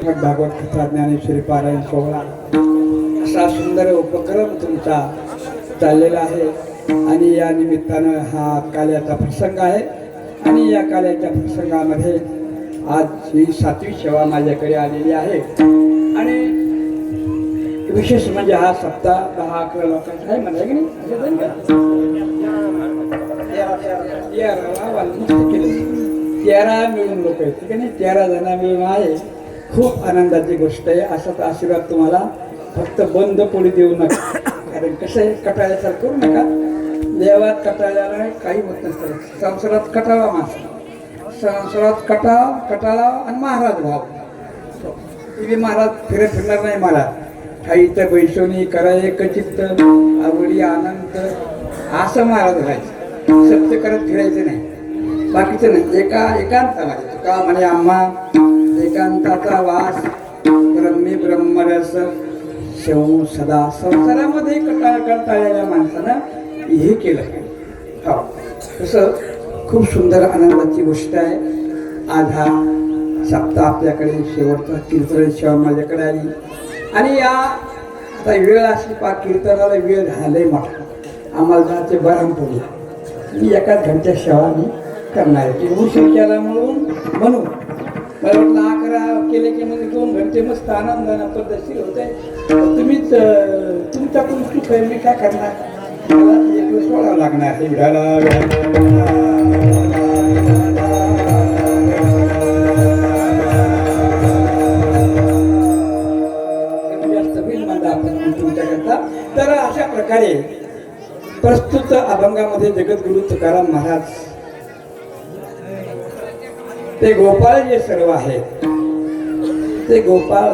भागवत कथा ज्ञानेश्वरी पारायण सोहळा असा सुंदर उपक्रम तुमचा चाललेला आहे आणि या निमित्तानं हा काल्याचा प्रसंग आहे आणि या काल्याच्या प्रसंगामध्ये आज ही 7वी सेवा माझ्याकडे आलेली आहे आणि विशेष म्हणजे हा सप्ताह 10-11 लोकांचा आहे म्हणजे की नाही 13 मिळून लोक आहेत ठीक आहे नाही 13 जण मिळून आहे. खूप आनंदाची गोष्ट आहे. असाच आशीर्वाद तुम्हाला फक्त बंद पोळी देऊ नका कारण कसं आहे कटाळ्यासारखं करू नका. देवात कटाळ्याला काही होत नसतं. संसारात कटाळा माणसा संसारात कटाळा आणि महाराज भाव ती महाराज फिरणार नाही. मला काही तर बैसोनी कराय कचित्त आवडी आनंद असं महाराज राहायचं. सत्य करत फिरायचं नाही बाकीचं नाही. एकांताला का म्हणे आम्हा एकांताचा वास ब्रह्मी ब्रह्मरस शिव सदा संसारामध्ये कटाळलेल्या माणसानं हे केलं. हो तसं खूप सुंदर आनंदाची गोष्ट आहे. आज हा सप्ताह आपल्याकडे शेवटचा कीर्तन सेवा माझ्याकडे आली आणि या आता वेळ अशी कीर्तनाला वेळ झाले मोठा आम्हाला जायचे बरहमपुरी. मी एकाच घंट्या सेवा मी करणार आहे की उशीर केला म्हणून मला वाटलं 11 केले की म्हणजे 2 घंटे मस्त आनंदानं पद्धतशीर होते. तुम्हीच तुमच्याकडून चूक आहे मी काय करणार मला एक दिवस सोडावं लागणार आहे. जास्त होईल माझा आपण तुमच्याकरता. तर अशा प्रकारे प्रस्तुत अभंगामध्ये जगद्गुरु तुकाराम महाराज ते गोपाळ जे सर्व आहेत ते गोपाळ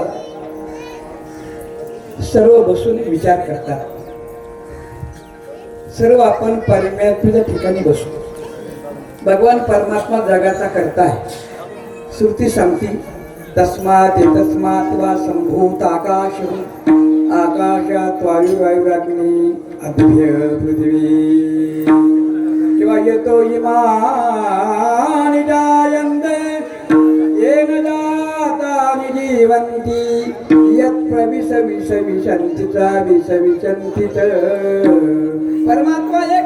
सर्व बसून विचार करतात. सर्व आपण परमात्म्याच्या ठिकाणी बसू. भगवान परमात्मा जगाचा करता आहे. श्रुती सांगती तस्मात वा संभूत आकाशात वायुराग्नी अभ्य पृथ्वी किंवा येतो इमानि जायन्ते येन जातानि जीवन्ति यत् प्रविशन्ति च विशन्ति च. परमात्मा एक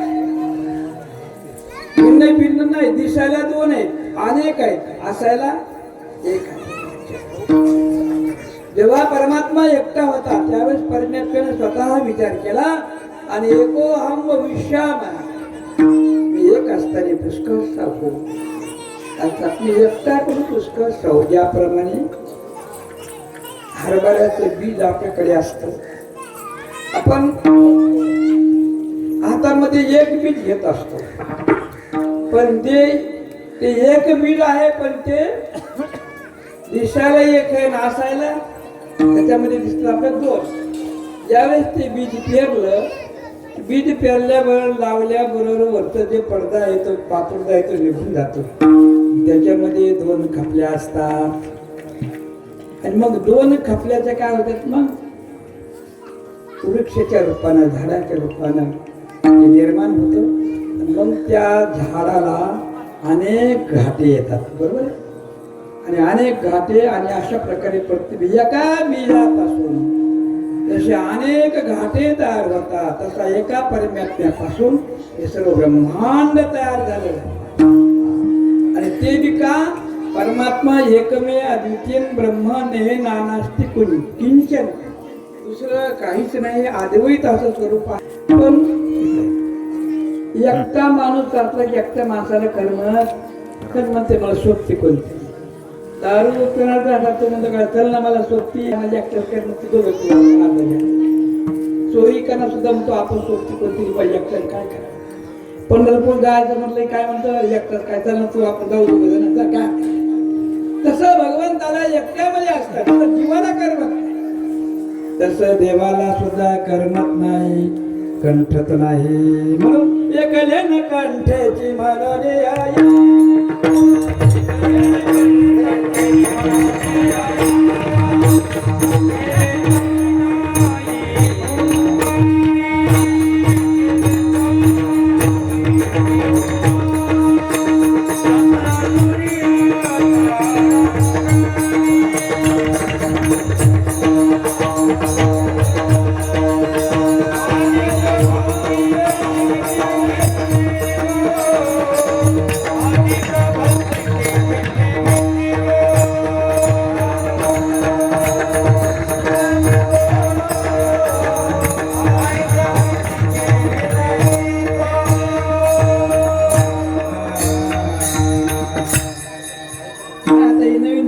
भिन्न नाही. दिसायला 2 आहेत अनेक आहेत असायला एक आहे. जेव्हा परमात्मा एकटा होता त्यावेळेस परमेश्वराने स्वतः विचार केला आणि एकोहम विश्याम मी एक असताना पुष्कळ सावू अर्थात मी एकटा करून पुष्कळ सावू. ज्याप्रमाणे हरभऱ्याचं बीज आपल्याकडे असतं आपण हातामध्ये एक बीज घेत असतो पण ते एक बीज आहे पण ते दिसायला एक आहे नासायला त्याच्यामध्ये दिसतं आपल्या 2. ज्यावेळेस ते बीज पेरल्यावर लावल्याबरोबर वरचं जे पडदा आहे तो पापडदा आहे तो निघून जातो. त्याच्यामध्ये 2 खपल्या असतात आणि मग 2 खपल्याच्या काय होतात मग वृक्षाच्या रूपानं झाडाच्या रूपानं ते निर्माण होतं. मग त्या झाडाला अनेक घाटे येतात बरोबर आणि अनेक घाटे आणि अशा प्रकारे प्रत्येक एका बीजापासून जसे अनेक घाटे तयार होतात तसा एका परमात्म्यापासून हे सर्व ब्रह्मांड तयार झालेलं आहे. आणि ते बी का परमात्मा एकमेव अद्वितीय ब्रह्म ने नानास्ति किंचन दुसरं काहीच नाही. अद्वैत असं स्वरूप आहे. पण एकटा माणूस करता की एकट्या माणसाला कर्म ते मला सोबती कोणती दारू पिणारा तो म्हणतो काय चल ना मला सोबती माझ्या एकट्या चोरी करणं सुद्धा म्हणतो आपण सोबती कोणती पाहिजे एकट्याला काय करा. पंढरपूर जायचं म्हटलं काय म्हणतो एकटाच काय चल ना तू आपण जाऊ दे काय. तसं भगवंताला एकट्यामध्ये असतं जीवाला कर्म तसं देवाला सुद्धा कर्मत नाही कंठत नाही. म्हणून एकले न कंठेची म्हणणे आई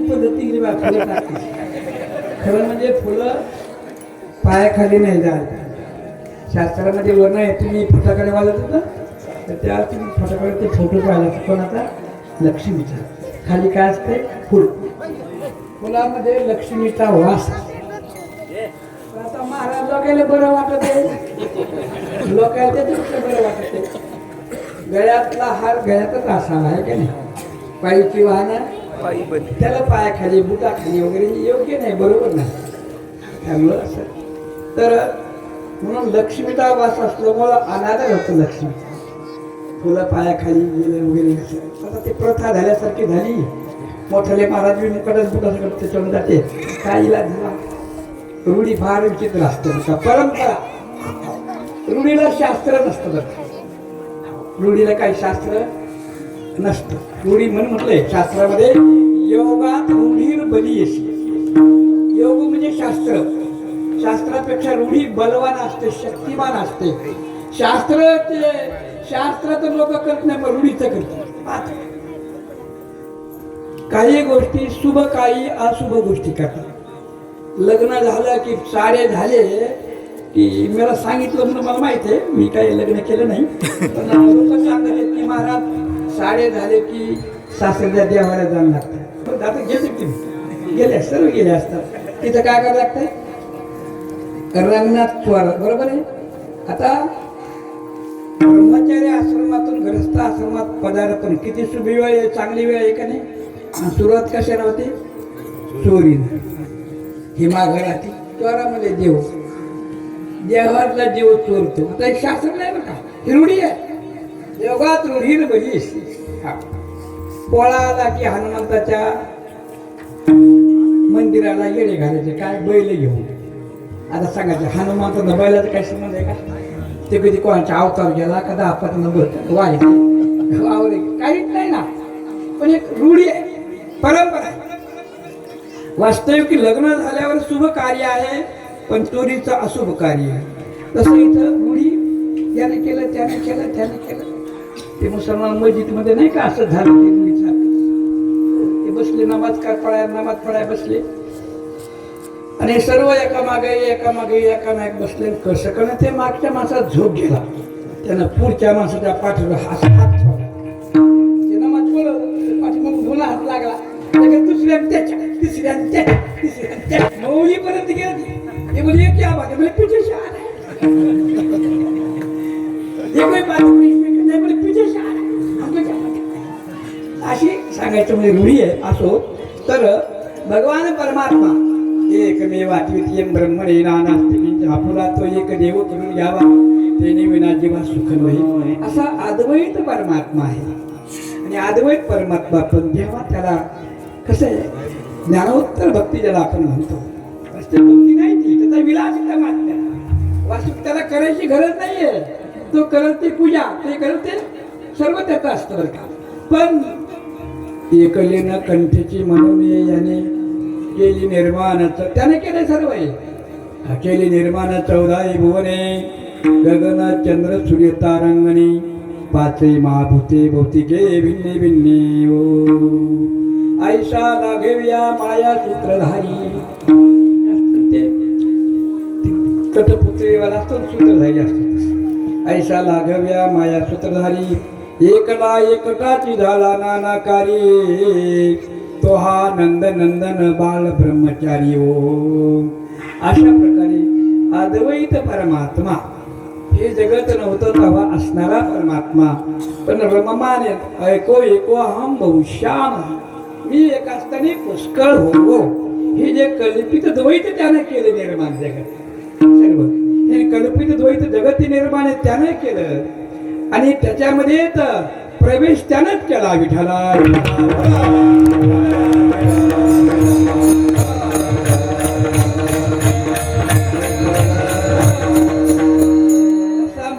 पद्धती फुलं टाकते. खरं म्हणजे फुलं पायाखाली नाही जायला. शास्त्रामध्ये वर्ण आहे, तुम्ही फटाकडे वाजत होता तर त्या तुम्ही फटाकडे फोटो पाहिला पण आता लक्ष्मीचा खाली काय असते फुल. फुलामध्ये लक्ष्मीचा वास. आता महाराज लोकांना बरं वाटत आहे, लोकांना त्याच्यापेक्षा बरं वाटत आहे. गळ्यातला हार गळ्यातच असावा आहे का नाही. पायीची वाहनं त्याला पायाखाली बुटाखाली वगैरे योग्य नाही, बरोबर नाही. त्यामुळं असं तर म्हणून लक्ष्मीचा वास असल्यामुळं अनादर होतो लक्ष्मी. फुलं पायाखाली गेले वगैरे असं आता ते प्रथा झाल्यासारखी झाली. मोठाले महाराज मुकडच बुटासकट त्याच्यावर जाते. काय इलाज झाला. रूढी फार विचित्र असते का परंपरा. रूढीला शास्त्र नसतं बरं. रूढीला काही शास्त्र नसतं. रूढी म्हणून म्हटलंय शास्त्रामध्ये योगात रूढीर बलीयसी. योग म्हणजे शास्त्र. शास्त्रापेक्षा रूढी बलवान असते, शक्तिमान असते. शास्त्र लोक करत नाही पण रूढीचं करतात. काही गोष्टी शुभ काही अशुभ गोष्टी करतात. लग्न झालं की साडे झाले की मला सांगितलं म्हणून मला माहिती आहे, मी काही लग्न केलं नाही पण लोक सांगत की महाराज साडे झाले की सासऱ्याच्या देवाला जाणं लागतं. आता गेले की गेले सर्व गेले असतात. तिथं काय करावं लागतंय रंगनाथ स्वर बरोबर आहे. आता ब्रह्मचारी आश्रमातून गृहस्थ आश्रमात पदार्पण किती शुभ वेळ आहे, चांगली वेळ आहे का नाही. सुरुवात कशाला होते चोरीनं. हिमाघराती चोरामध्ये देव देवातला देव चोरतो. आता एक शास्त्र नाही बरं का, ही रूढी आहे. योगात रूढीर बली. पोळा आला की हनुमंताच्या मंदिराला येडे घालायचे काय बैल घेऊन. आता सांगायचं हनुमंताचा बैलाचा काय संबंध आहे का. ते कधी कोणाचा अवतार गेला कदा आपण वावरे काहीच नाही ना. पण एक रूढी आहे, परंपरा आहे. वास्तविक लग्न झाल्यावर शुभ कार्य आहे पण चोरीचं अशुभ कार्य आहे. तसं इथं रूढी याने केलं त्याने केलं त्याने केलं. ते मुसलमान मस्जिदमध्ये नाही का असं झालं. ते बसले नमाज पडाय बसले आणि सर्व एकामागे बसले. कसं करणं ते मागच्या माणसात झोप गेला. त्यानं पुढच्या माणसाच्या पाठीवर हात ठेवला. ते नमाज पडलं पाठीमागून धुना हात लागला. दुसऱ्या तिसऱ्या मौलीपर्यंत गेला. ये बोलिए क्या बात है, बोले पीछे से आ रहा है. ये कोई बात नहीं, बोले पीछे से आ रहा है, हमको क्या पता. अशी सांगायचं म्हणजे रूढी आहे. असो तर भगवान परमात्मा एकमेव अद्वितीय ब्रह्मणे नानास्ति आपुला तो एक देव करून घ्यावा तेने विना जीवा सुख नये. असा अद्वैत परमात्मा आहे. आणि अद्वैत परमात्मा पण जेव्हा त्याला कसं आहे ज्ञानोत्तर भक्ती ज्याला आपण म्हणतो भक्ती नाही ती त्याचा विलासिता मात्र वास्तविक त्याला करायची गरज नाहीये. तो करत ते पूजा ते करत ते सर्व त्याचं असतं बरं का. पण एकलेनं कंठची म्हणून याने केली निर्माणाचं त्याने केले सर्व आहे. केली निर्माण 14 भुवने गगन चंद्र सूर्य तारांगणी 5 महाभूते भौतिके भिन्ने भिन्ने. ओ ऐसा लाघव्या माया सूत्रधारी. कटपुत्रीवाला असतो सूत्रधारी असतो. ऐसा लाघव्या माया सूत्रधारी एकला एकटाची झाला नानाकारी. तो हा नंदन बाल ब्रह्मचारी. ओ अशा प्रकारे अद्वैत परमात्मा हे जगत नव्हतं तेव्हा असणारा परमात्मा. पण रममान ऐको एको अहम बहुश्याम. मी एक असताना पुष्कळ हो. हे जे कल्पित द्वैत त्याने केले निर्माण जगत सर्व. हे कल्पित द्वैत जगत निर्माण त्याने केलं आणि त्याच्यामध्ये प्रवेश त्यानंच केला विठ्ठला.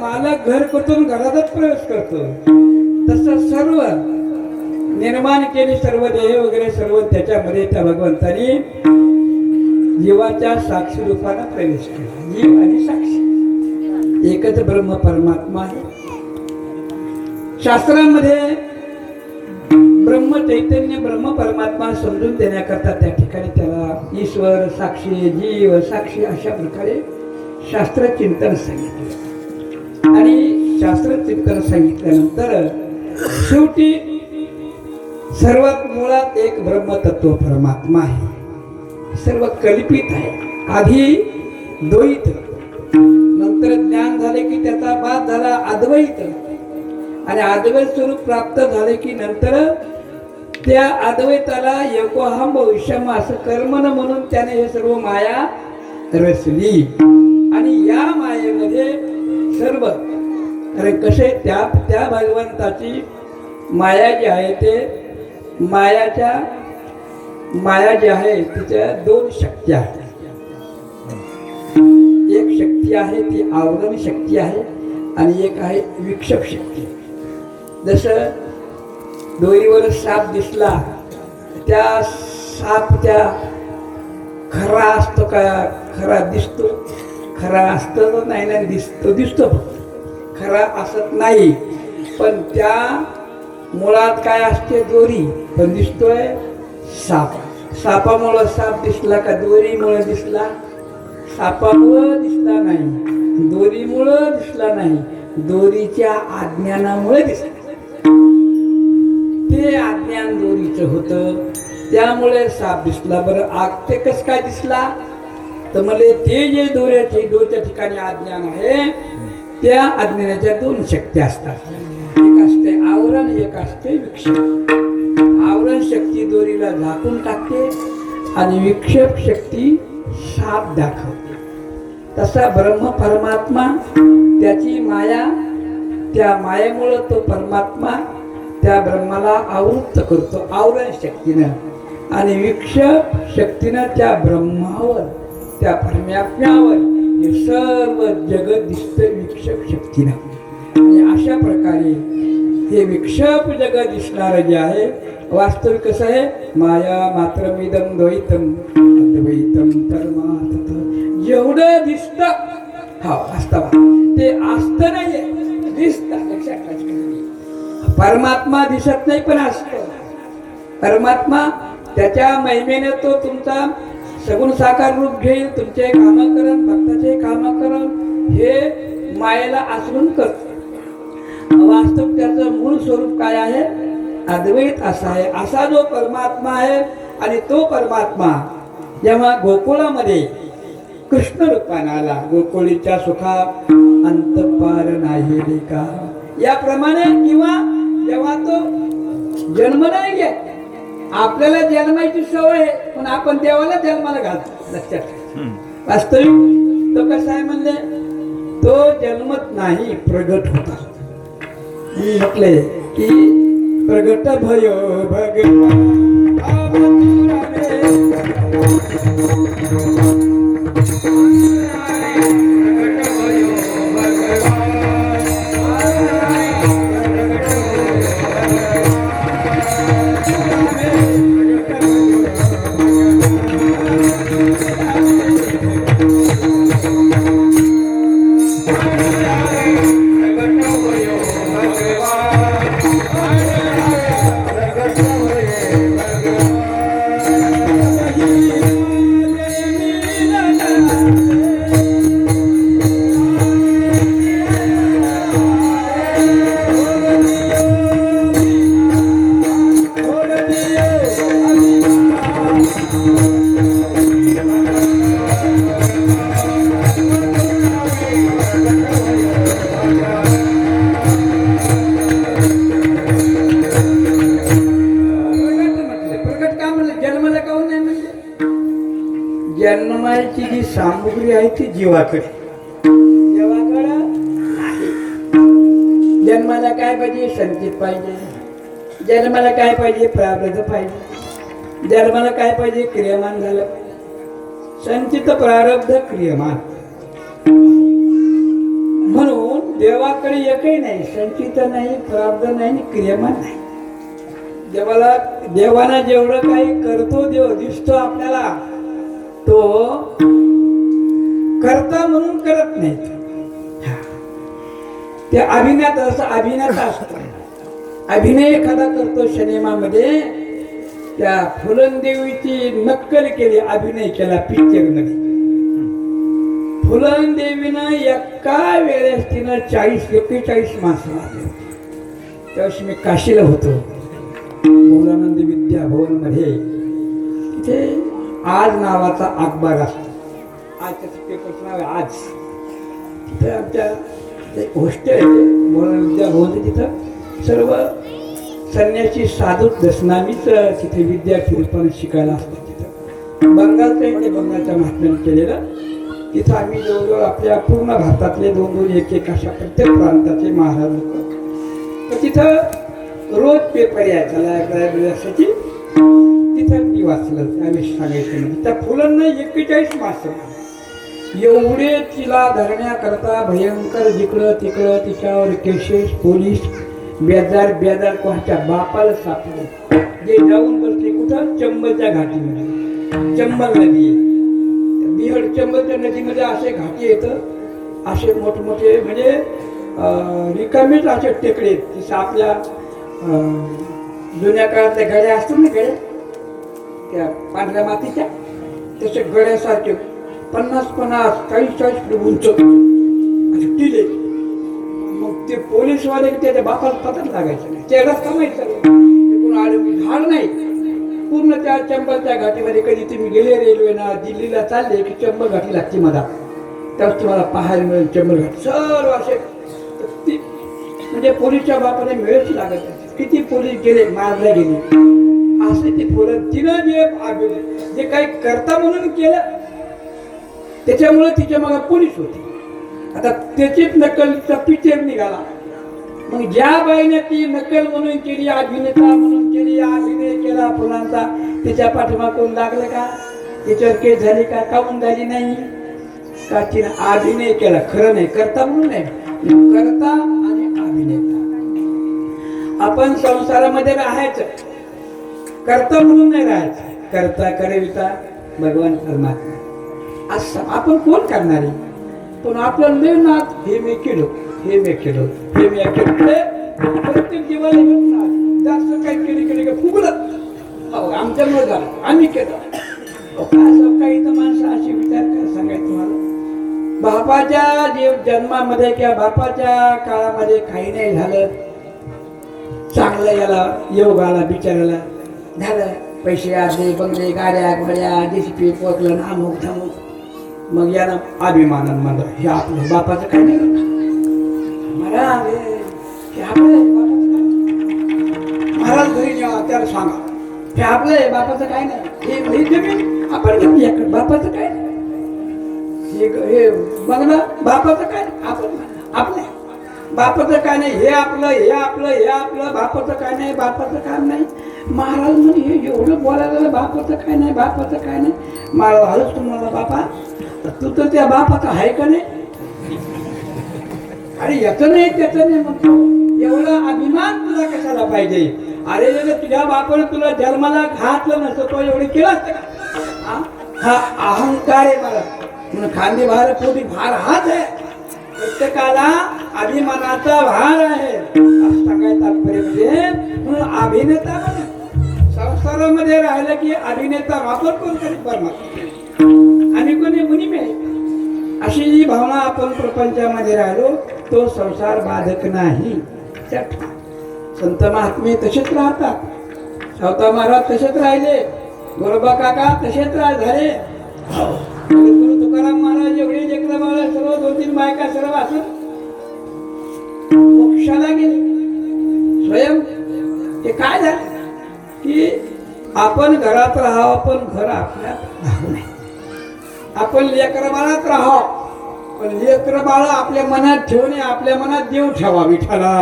मालक घर करतो घरातच प्रवेश करतो तसं सर्व निर्माण केली सर्व देह वगैरे सर्व त्याच्यामध्ये त्या भगवंतानी जीवाच्या साक्षी रूपाने प्रवेश केला. जीव आणि साक्षी एकच ब्रह्म परमात्मा आहे. शास्त्रामध्ये ब्रह्म ब्रह्म चैतन्य ब्रह्म परमात्मा समजून देण्याकरता त्या ठिकाणी त्याला ईश्वर साक्षी जीव साक्षी अशा प्रकारे शास्त्र चिंतन सांगितले. आणि शास्त्र चिंतन सांगितल्यानंतर शेवटी सर्वात मुळात एक ब्रह्मतत्व परमात्मा आहे. सर्व कल्पित आहे. आधी द्वैत, नंतर ज्ञान झाले की त्याचा बाद झाला अद्वैत, आणि अद्वैत स्वरूप प्राप्त झाले की नंतर त्या अद्वैताला एकोहम विषम असं कर्मन म्हणून त्याने हे सर्व माया रचली. आणि या मायेमध्ये सर्व अरे कसे त्या त्या भगवंताची माया जी आहे ते माया जी आहे तिच्या दोन शक्ती आहेत. एक शक्ती आहे ती आवरण शक्ती आहे आणि एक आहे विक्षेप शक्ती. जसं दोरीवर साप दिसला, त्या सापच्या खरा असतो का, खरा दिसतो, खरा असतो तर नाही ना, दिसतो फक्त, खरा असत नाही. पण त्या मुळात काय असते, दोरी, पण दिसतोय साप. सापामुळं साप दिसला का दोरीमुळे दिसला? सापामुळं दिसला नाही, दोरीमुळं दिसला नाही, दोरीच्या अज्ञानामुळे दिसला. ते अज्ञान दोरीचं होतं त्यामुळे साप दिसला. बरं आग ते कसं काय दिसला? तर मला ते जे दोऱ्याच्या ठिकाणी अज्ञान आहे त्या अज्ञानाच्या दोन शक्ती असतात. एक असते आवरण, एक असते विक्षेप. आवरण शक्ती दोरीला झाकून टाकते आणि विक्षेप शक्ती साप दाखवते. तसा ब्रह्म परमात्मा त्याची माया, त्या मायेमुळं तो परमात्मा त्या ब्रह्माला आवृत्त करतो आवरण शक्तीनं, आणि विक्षेप शक्तीनं त्या ब्रह्मावर त्या परमात्म्यावर हे सर्व जगत दिसतं विक्षेप शक्तीनं. आणि अशा प्रकारे हे विक्षेप जगत दिसणारं जे आहे वास्तविक कसं आहे, माया मात्रमिदं द्वैतम अद्वैतम परमार्थ. जेवढं दिसतं हा वास्तव ते असतं नाहीये, दिसतं. लक्षात ठेवा, परमात्मा दिसत नाही पण असतो. परमात्मा त्याच्या महिमेने तो तुमचा सगुण साकार रूप घेईल, तुमचे कामं करण, भक्ताचे कामं करण, हे मायेला आचरून करतो. वास्तव त्याचं मूळ स्वरूप काय आहे, अद्वैत असा आहे. असा जो परमात्मा आहे, आणि तो परमात्मा जेव्हा गोकुळामध्ये कृष्ण रूपाने आला, गोकुळीच्या सुखा अंतपार नाही का, याप्रमाणे, किंवा जेव्हा तो जन्म नाही घ्या, आपल्याला जन्माची सवय आहे पण आपण देवाला जन्माला घालतो. लक्षात वास्तविक तो कसा आहे म्हणले, तो जन्मत नाही, प्रगट होता. मी म्हटले की प्रगट भयो भगवान जन्माची जी सामुग्री आहे ती जीवाकडे आहे. जन्माला काय पाहिजे, संचित पाहिजे. जन्माला काय पाहिजे, प्रारब्ध पाहिजे. जन्माला काय पाहिजे, क्रियमान झालं. संचित प्रारब्ध क्रियमान. म्हणून देवाकडे एकही नाही, संचित नाही, प्रारब्ध नाही, क्रियमान नाही. देवाला जेवढं काही करतो देव दिसतो आपल्याला, तो करता म्हणून करत नाही. ते अभिज्ञात असं अभिज्ञात असतो. अभिनय एखादा करतो सिनेमामध्ये, त्या फुलनदेवीची नक्कल केली, अभिनय केला पिक्चर मध्ये. फुलनदेवीनं एका वेळेस तिनं 41 माणसं मारले. त्यावेळेस मी काशीला होतो, भोलानंद विद्या भवन मध्ये. तिथे आज नावाचा अखबार असतो, आज त्याचं पेपरचं नाव आहे आज. तिथे आमच्या हॉस्टेल आहे भोलानंद विद्या भवन. तिथं सर्व संन्यासी साधू दशनामीच तिथे विद्यार्थी पण शिकायला असतात. तिथं बंगालचं इकडे बंगालच्या महात्म्याने केलेलं. तिथं आम्ही जवळजवळ आपल्या पूर्ण भारतातले 2-2 1-1 अशा प्रत्येक प्रांताचे महाराज लोक. तर तिथं रोज पेपर यायचा लायब्ररी असायची. तिथं मी वाचलं, आम्ही सांगायचं नाही. त्या फुलांना 41 माणसं एवढे तिला धरण्याकरता भयंकर जिकडं तिकडं तिच्यावर केसेस, पोलीस बेजार कोणाच्या बापाला सापडले. जे जाऊन बसले कुठं, चंबलच्या घाटीमध्ये. चंबल नदी आहे, बिहड चंबलच्या नदीमध्ये असे घाटी येतं, असे मोठमोठे म्हणजे रिकामीच असे टेकडे आहेत. जसं आपल्या जुन्या काळातल्या गड्या असतात ना, गड्या त्या पांढऱ्या मातीच्या, तसे गड्यासारखे 50-50 40-40 फूट उंच असे टिले. मग ते पोलीसवाले त्याच्या बापाला पतात लागायचं नाही, तेवढाच कमायचं. कोण आडवी झाड नाही. पूर्ण त्या चंबलच्या घाटीमध्ये कधी तुम्ही गेले रेल्वेना दिल्लीला चालले की चंबल घाटी लागते मला, त्यावेळेस तुम्हाला पाहायला मिळेल चंबल घाटी. सर्व असे म्हणजे पोलीसच्या बापाने मिळच लागत नाही. किती पोलीस गेले, मारले गेले, असे ते पोरं. तिनं जे काही करता म्हणून केलं त्याच्यामुळे तिच्या मागे पोलीस होती. आता त्याचीच नक्कलचा पिक्चर निघाला. मग ज्या बाईने ती नक्कल म्हणून केली, अभिनेता म्हणून केली, अभिनय केला फुलांचा, त्याच्या पाठीमागे कोण लागलं का, त्याच्यावर केस झाली का, काऊन झाली नाही का, तिनं अभिनय केला. खरं नाही, करता म्हणून नाही, करता आणि अभिनेता. आपण संसारामध्ये राहायचं, करता म्हणून नाही राहायचं. करता करविता भगवान परमात्मा असं आपण कोण करणार आहे. पण आपलं लेनात हे मी केलं, हे मी केलं, हे मी केलं. प्रत्येक जीवाला घेऊन जास्त काही केली का फुगलं, आमच्यामुळे झालं, आम्ही केलं. असं काही तर माणसं अशी विचार काय सांगायचं तुम्हाला. बापाच्या जन्मामध्ये किंवा बापाच्या काळामध्ये काही नाही झालं, चांगलं याला योग आला बिचारायला, झालं पैसे आले, बंगले, गाड्या घोड्या, जेसीपी पोचलं, अमुक धमुक. मग याला अभिमानान म्हणलं हे आपलं बापाचं काय नाही. महाराज घरी न्या, त्याला सांगा हे आपलं आहे, बापाचं काय नाही. हे जमीन आपण घेतली, बापाचं काय नाही. हे बंगला बापाचं काय नाही, आपण आपलं बापाचं काय नाही, हे आपलं, हे आपलं, हे आपलं, बापाचं काय नाही, बापाचं काम नाही. महाराज म्हणजे हे एवढं बोलायला, बापाचं काय नाही, बापाचं काय नाही. महाराज हलच तुम्हाला बापा, तू तर त्या बापाचा आहे का नाही. अरे याचं नाही त्याचं नाही म्हणतो, एवढा अभिमान तुला कशाला पाहिजे. अरे तुझ्या बापाने तुला जन्माला घातलं नसतं, तो एवढे केलं असतं का. हा अहंकार आहे मला म्हणून खांदे भार पोटी भार हाच आहे. प्रत्येकाला अभिमानाचा भार आहे असं सांगायचं तात्पर्य. म्हणजे म्हणून अभिनेता संसारामध्ये राहिलं की अभिनेता वापर कोण करीत परमात्मा आणि कोणी मुनिमे. अशी जी भावना आपण प्रपंचामध्ये राहिलो तो संसार बाधक नाही. संत महात्मे तसेच राहतात, सावता महाराज तसेच राहिले, गोरोबा काका तसेच झाले, गुरु तुकाराम महाराज एवढे लेकरं बाळ सर्व 2-3 बायका सर्व असं मोक्षाला गेले स्वयं. ते काय झालं की आपण घरात राहावं पण घर आपल्यात राहू नये. आपण लेकरं बाळात राहावं पण लेकरं बाळ आपल्या मनात ठेवणे, आपल्या मनात देव ठेवा. विठ्ठला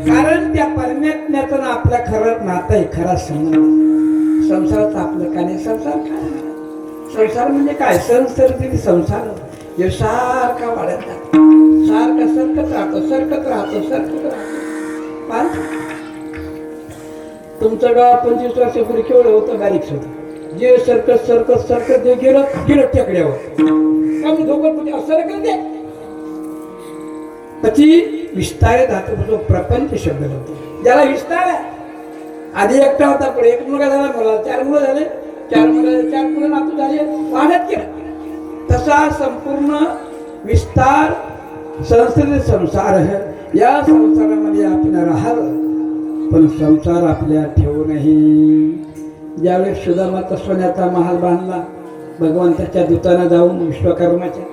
कारण त्या परमात्म्याचं आपल्या खरं नातं आहे, खरा संबंध. संसाराचं आपलं काय नाही. संसार काय, संसार म्हणजे काय, संसर्गिक संसार हे सारखा वाढत जातो, सारखा सरकत राहतो, सरकत राहतो, सरकत राहतो. तुमचं गाव 25 वर्षापूर्वी केवढं होतं, बारीक होतं. जे सरकत ते गेलं टेकड्यावर. कमी धोकत असं करते पती विस्तार धातू प्रपंच शब्द होतो, ज्याला विस्तार आहे. आधी एकटा होता, पुढे एक मुलगा झाला, मला 4 मुलं झाले, 4 मुलं नातू झाले, वाढत गेलं. तसा संपूर्ण विस्तार संस्कृती संसार आहे. या संसारामध्ये आपण राहावं, पण संसार आपल्या ठेवू नये. ज्यावेळेस सुदामाचा सोन्याचा महाल बांधला भगवंताच्या दूतानं जाऊन विश्वकर्माच्या,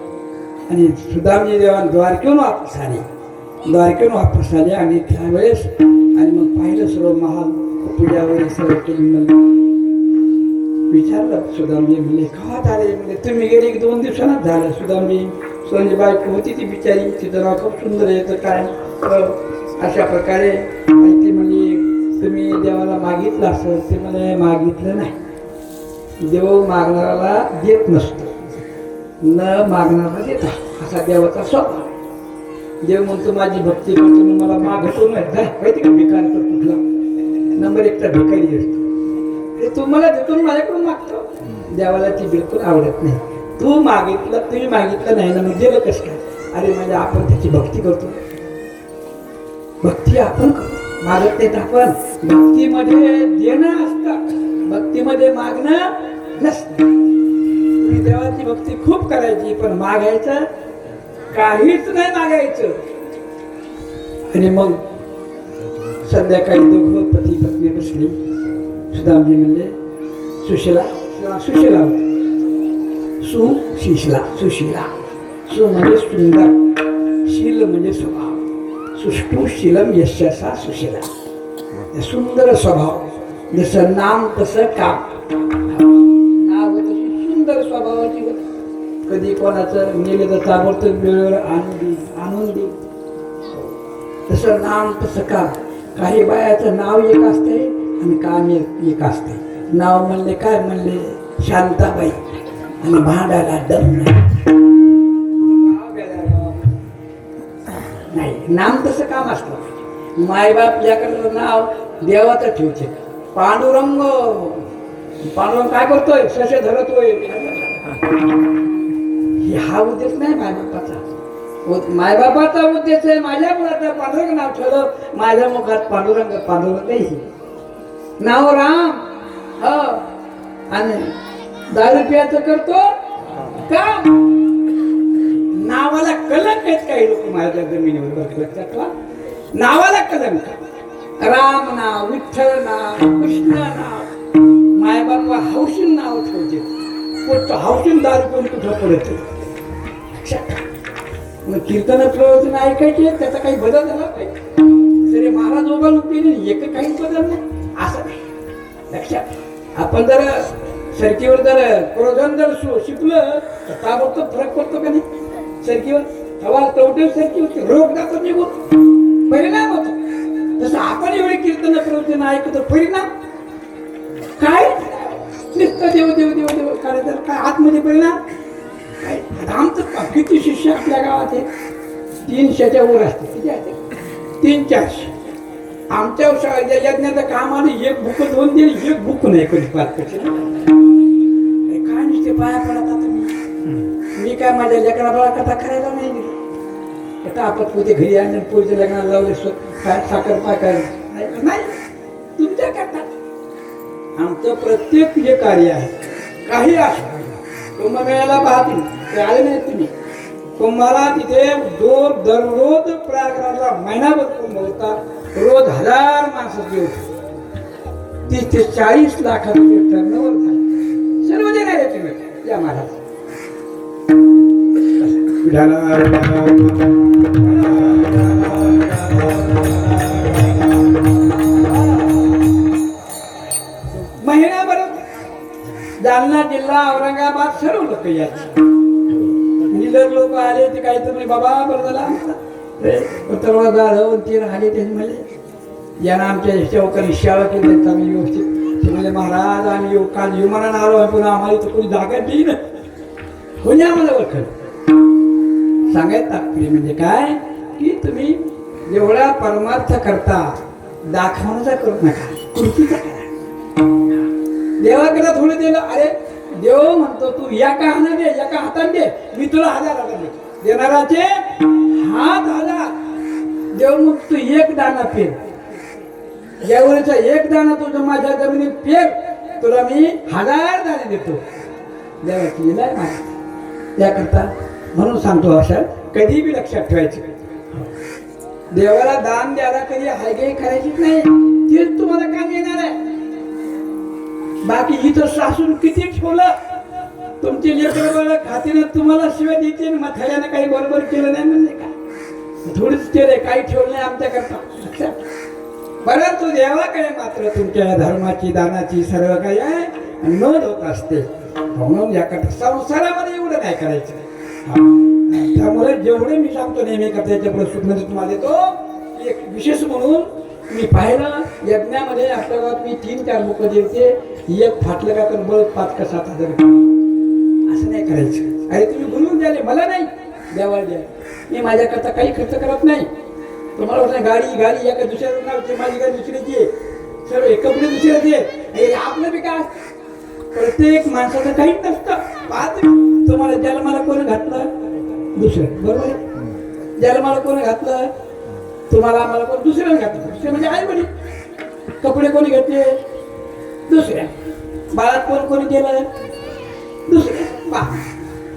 आणि सुदामजी देवान द्वारकेहून वापस आले आणि त्यावेळेस आणि मग पाहिलं सर्व महाल पूजा वगैरे सर्व केली. विचारलं सुदामजी, म्हणले का झाले? म्हणजे तुम्ही गेले 2 दिवसांनाच झालं. सुदामजी सोनची बायको होती ती बिचारी, तिचं नाव खूप सुंदर येतं काय अशा प्रकारे. ती म्हणली तुम्ही देवाला मागितलं असं? ते मला मागितलं नाही. देव मागणाऱ्याला देत नसतो, न मागणारा देत असा देवाचा स्वभाव. देव म्हणतो माझी भक्ती करतो, मला मागतो नाही. माहिती का भिकार तर कुठला नंबर 1चा भिकारी असतो. तुम्हाला देतो माझ्याकडून मागतो. देवाला ती बिलकुल आवडत नाही. तुम्ही मागितलं नाही ना, मग दिलं कसं काय? अरे म्हणजे आपण त्याची भक्ती करतो, भक्ती आपण करतो, मागत नाही. आपण भक्तीमध्ये देणं असतं, भक्तीमध्ये मागणं नसतं. तुम्ही देवाची भक्ती खूप करायची, पण मागायचं काहीच नाही मागायचं. आणि मग संध्याकाळी दोघं पती पत्नी बसली. सुदामजी म्हणले सुशिला सु म्हणजे सुंदर, शील म्हणजे स्वभाव, सुष्टू शीलम यशसा सुशिला. सुंदर स्वभाव, जसं नाम तसं काम. नाव तशी सुंदर स्वभावाची होती. कधी कोणाचं नेलं तर ताबडतोब वेळेवर आणून दे. तसं नाम तसं काम. काही बायाचं नाव एक असते आणि काम एक असते. नाव म्हणले काय? म्हणले शांताबाई, आणि भांडायला दम नाही. नाम तसं काम असतं. मायबाप ज्याकडं नाव देवाचं ठेवचे. पांडुरंग काय करतोय? ससे धरतोय. हा उद्देश नाही मायबापाचा. मायबापाचा उद्देश आहे माझ्या मुलाचं पांडुरंग नाव ठेवलं, माझ्या मुखात पांडुरंग नाव राम. हो, आणि दारू पियाचं करतो काम. नावाला कलंक आहेत काही लोक माझ्या जमिनीवर. लक्षात ठेवा, नावाला कलंक. राम नाव, विठ्ठल नाव, कृष्ण नाव. मायबापा हौशीन नाव ठेवते. पुढचं हौशीन दारू पिऊन कुठं पडत. मग कीर्तन प्रवचन ऐकायचे, त्याचा काही बदल झाला पाहिजे. सरे महाराज ओघाल उपयोग एक काहीच बदल नाही असं नाही. लक्षात, आपण जर सरकीवर जर प्रवचन जर शिकलं तर ताबडतोब फरक पडतो का नाही? सरकीवर हवा तवटे सरकीवर रोग जातो निघून, परिणाम होतो. तसं आपण एवढे कीर्तन प्रवचन ऐकतो, परिणाम काय? नुसतं देव देव देव देव करायचं काय? आतमध्ये परिणाम काय? आमचं किती शिष्य आपल्या गावात आहे? 300च्या वर असते. किती असते? 300-400. आमच्या यज्ञाचं काम आणि एक बुक 2 दिली, एक बुक नाही कधी पाच. काय नुसते पाया पडत तुम्ही? मी काय माझ्या लेकराला कथा करायला नाही दिली. आता आपण पोते घरी आणले, पोरीच्या लग्नाला लावले, काय साखर पाय नाही. तुमच्या करतात. आमचं प्रत्येक जे कार्य आहे, काही असं कुंभमेळ्याला पाहतील ते आले नाही तुम्ही. कुंभाला तिथे दररोज प्रयागराजला महिनाभर कुंभ होता. रोज 1000 माणसाची होती. 30 ते 40 लाखाचं टर्नओव्हर झालं. सर्व देणार आहे तुम्ही या महाराज. महिनाभर जालना जिल्हा, औरंगाबाद सर्व लोक यायचे. निलर लोक आले ते काहीतरी बाबा बरं झाला ते राहिले. ते म्हणले यांना आमच्या सेवकांनी सेवा केली चांगली व्यवस्थित. ते म्हणजे महाराज आम्ही येऊ, काल विमानानं आलो आहे, पुन्हा आम्हाला इथं कोणी जागा देईन. कोणी आम्हाला ओळखलं? सांगायचं तात्पर्य म्हणजे काय की तुम्ही जेवढा परमार्थ करता दाखवण्याचा करू नका. कृतीचा करा. देवाकडे थोडं दिलं, अरे देव म्हणतो तू एका हाताने दे, एका हाताने दे, मी तुला 1000 हाताने देणाराचे हात 1000. देव मग तू एक दाना पेर, यावरचा एक दाना तुझं माझ्या जमिनीत पेर, तुला मी 1000 दाणे देतो. देवाची लीला आहे माझी. त्याकरता म्हणून सांगतो, अशा कधी बी लक्षात ठेवायचं, देवाला दान द्यायला कधी हायगाई करायचीच नाही, तेच तुम्हाला काम येणार आहे. बाकी इथं सासून किती ठेवलं, तुमची लेकरं खातीनं तुम्हाला शिवाय देते, म्हाताऱ्यानं काही बरोबर केलं नाही म्हणजे काय, थोडीच केलंय, काही ठेवलं नाही आमच्याकरता. लक्षात बरं, तू देवाकडे मात्र तुमच्या धर्माची दानाची सर्व काही आहे नोंद होत असते. म्हणून याकडे संसारामध्ये एवढं काय करायचं. त्यामुळे जेवढे मी सांगतो नेहमी त्याच्या प्रसूतमध्ये तुम्हाला देतो. एक विशेष म्हणून मी पाहिलं यज्ञामध्ये आपल्या गावात मी 3-4 लोक देते, एक फाटलं का तर बळत 5 का 7 हजार असं नाही करायचं. अरे तुम्ही बोलून द्याले, मला नाही, देवाला द्या. मी माझ्याकरता काही खर्च करत नाही. तुम्हाला वाटतं गाडी एका दुसऱ्या नावची, माझी गाडी दुसऱ्याची आहे, सर्व एक कपडे दुसऱ्याचे आहे. आपलं बी काय, प्रत्येक माणसाचं काहीच नसतं. पाहत तुम्हाला ज्याला मला कोणी घातलं दुसरं, बरोबर आहे, ज्याला मला कोणी घातलं तुम्हाला, आम्हाला कोण दुसऱ्याने घातलं, दुसरे म्हणजे आई वडील. कपडे कोणी घेतले दुसऱ्या, बाळात कोणी केलं दुसऱ्या, बा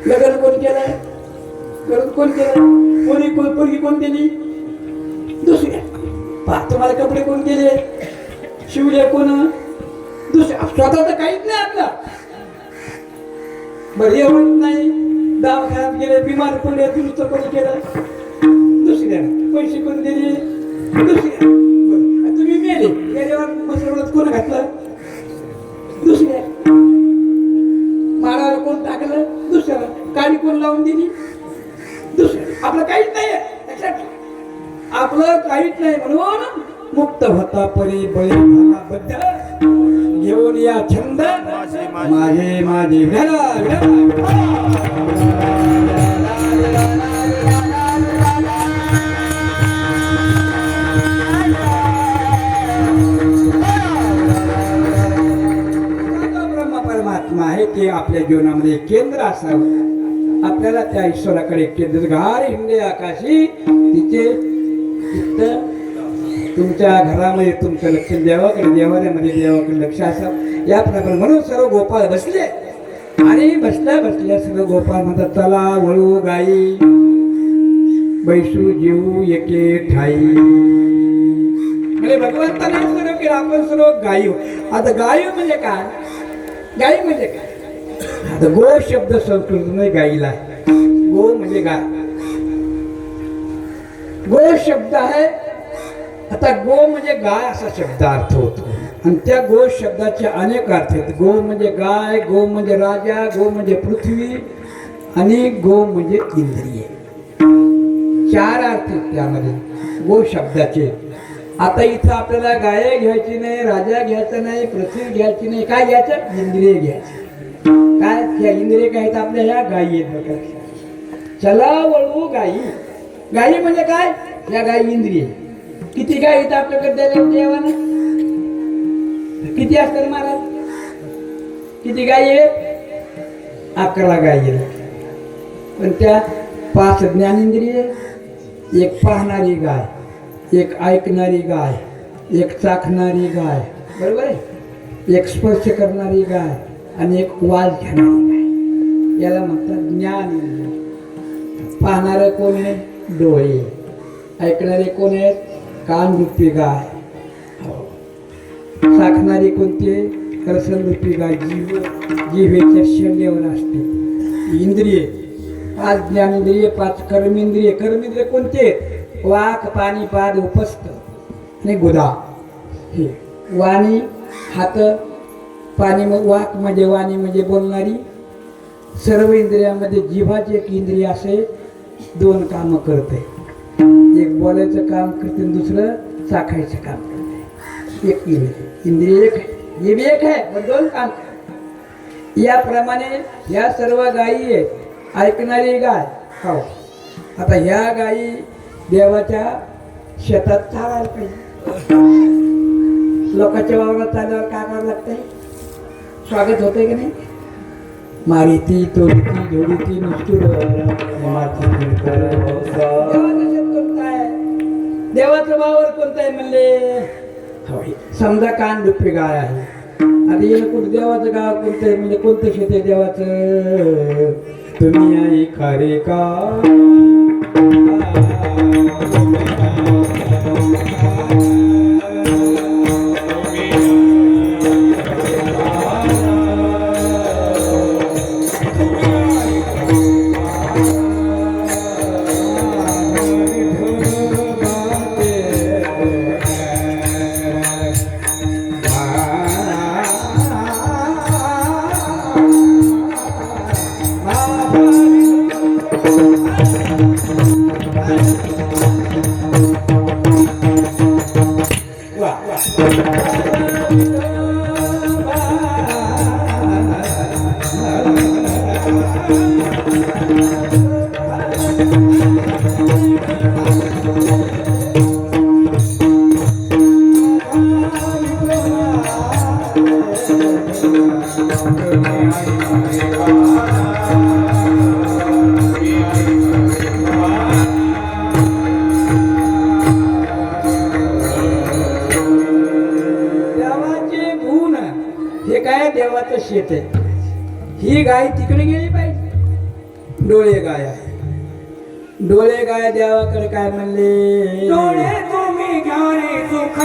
लग्न कोणी केलं, लग्न कोण केलं, पोरगी कोण दिली दुसऱ्या, पा तुम्हाला कपडे कोण केले शिवले कोण दुसऱ्या. स्वतःच काहीच नाही आपला. बरं एवढंच नाही, दवाखान्यात गेले, बिमार पडले, दुरुस्त कोणी केलं दुसऱ्या, पैसे कोण दिले दुसऱ्या. तुम्ही मेले, गेल्यावर मसरवडत कोण घातलं दुसऱ्या, माळाला कोण टाकलं दुसऱ्याला, काडी कोण लावून दिली दुसऱ्या. आपलं काहीच नाही आहे, आपलं काहीच नाही. म्हणून मुक्त होता परी बळी बद्ध घेऊन या छंद माझे माझे ब्रह्म परमात्मा आहे ते आपल्या जीवनामध्ये केंद्र असावं. आपल्याला त्या ईश्वराकडे केंद्रगार हिंदे आकाशी तिचे तुमच्या घरामध्ये तुमचं लक्ष देवाकडे, देवालयामध्ये देवाकडे लक्ष असावं. याप्रमाणे म्हणून सर्व गोपाळ बसले आणि बसल्या सर्व गोपाळ म्हणतात, चला वळू गाई बैसू जीव एके ठाई. म्हणजे भगवंताने सर्व केलं, आपण सर्व गायी. आता गायी म्हणजे काय, गाई म्हणजे काय, आता गो शब्द संस्कृतमध्ये गाईला, गो म्हणजे गाय, गो शब्द आहे. आता गो म्हणजे गाय असा शब्द अर्थ होतो, आणि त्या गो शब्दाचे अनेक अर्थ आहेत. गो म्हणजे गाय, गो म्हणजे राजा, गो म्हणजे पृथ्वी, आणि गो म्हणजे इंद्रिय. 4 अर्थ आहेत त्यामध्ये गो शब्दाचे. आता इथं आपल्याला गाय घ्यायची नाही, राजा घ्यायचा नाही, पृथ्वी घ्यायची नाही, काय घ्यायचं, इंद्रिय घ्यायची. काय ह्या इंद्रिय काय आहेत आपल्या, ह्या गायी आहेत बघा. चला वळू गायी. गायी म्हणजे काय, या गायी इंद्रिय. किती गाय आहेत आपल्याकडे देवाने, किती असतात महाराज, किती गायी आहेत, 11 गायी आहेत. पण त्या 5 ज्ञानेंद्रिय, एक पाहणारी गाय, एक ऐकणारी गाय, एक चाखणारी गाय, बरोबर आहे, एक स्पर्श करणारी गाय, आणि एक वाज घेणारी गाय. याला म्हणतात ज्ञानेंद्रिय. पाहणारे कोण आहे, डोळे. ऐकणारे कोण आहेत, कान रूपी गाय. चाखणारी कोणती, रसन रूपी गाय, जिभेच्या शेंड्यावर असते. इंद्रिय 5 ज्ञानेंद्रिय, 5 कर्मेंद्रिय. कर्मेंद्रिय कोणते, वाक, पाणी, पाद, उपस्थ आणि गुदा. हे वाणी, हात, पाणी, वाक म्हणजे वाणी म्हणजे बोलणारी. सर्व इंद्रियामध्ये जिव्हाचे एक इंद्रिय असे 2 कामं करते. एक बोलायचं काम करते, दुसरं चाखायचं काम करते. एक इंद्रिय एक आहे, जीभ एक आहे, पण 2 काम. याप्रमाणे या सर्व गायी आहेत. ऐकणारी गाय, हो. आता ह्या गायी देवाच्या शेतात चालायला पाहिजे. लोकांच्या वावरात चालल्यावर काय करावं लागतंय? स्वागत होतंय की नाही? मारिती तोडती जोडीती नुसती देवाचं वावर कोणतं आहे म्हणले? समजा कान दुप्पी गाय आहे. आता हे कुठं देवाचं गाव कोणतं आहे म्हणजे कोणतं शेत आहे देवाचं? तुम्ही आहे खरे का? देवाचं शेत आहे. ही गाय तिकडे गेली पाहिजे. डोळे गाय आहे. डोळे गाय देवाकडे काय म्हणले? डोळे तुम्ही घ्या रे सुख.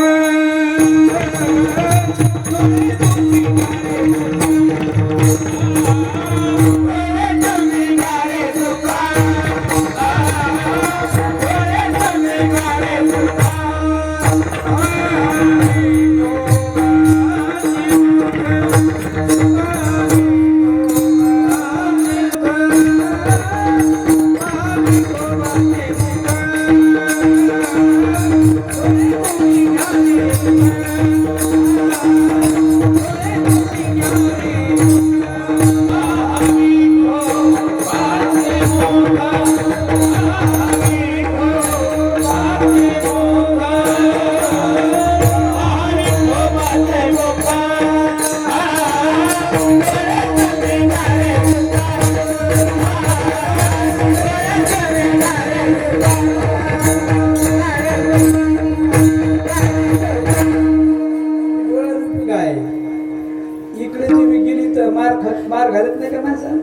इकडे तुम्ही गेली तर मार घालत नाही का माणसं?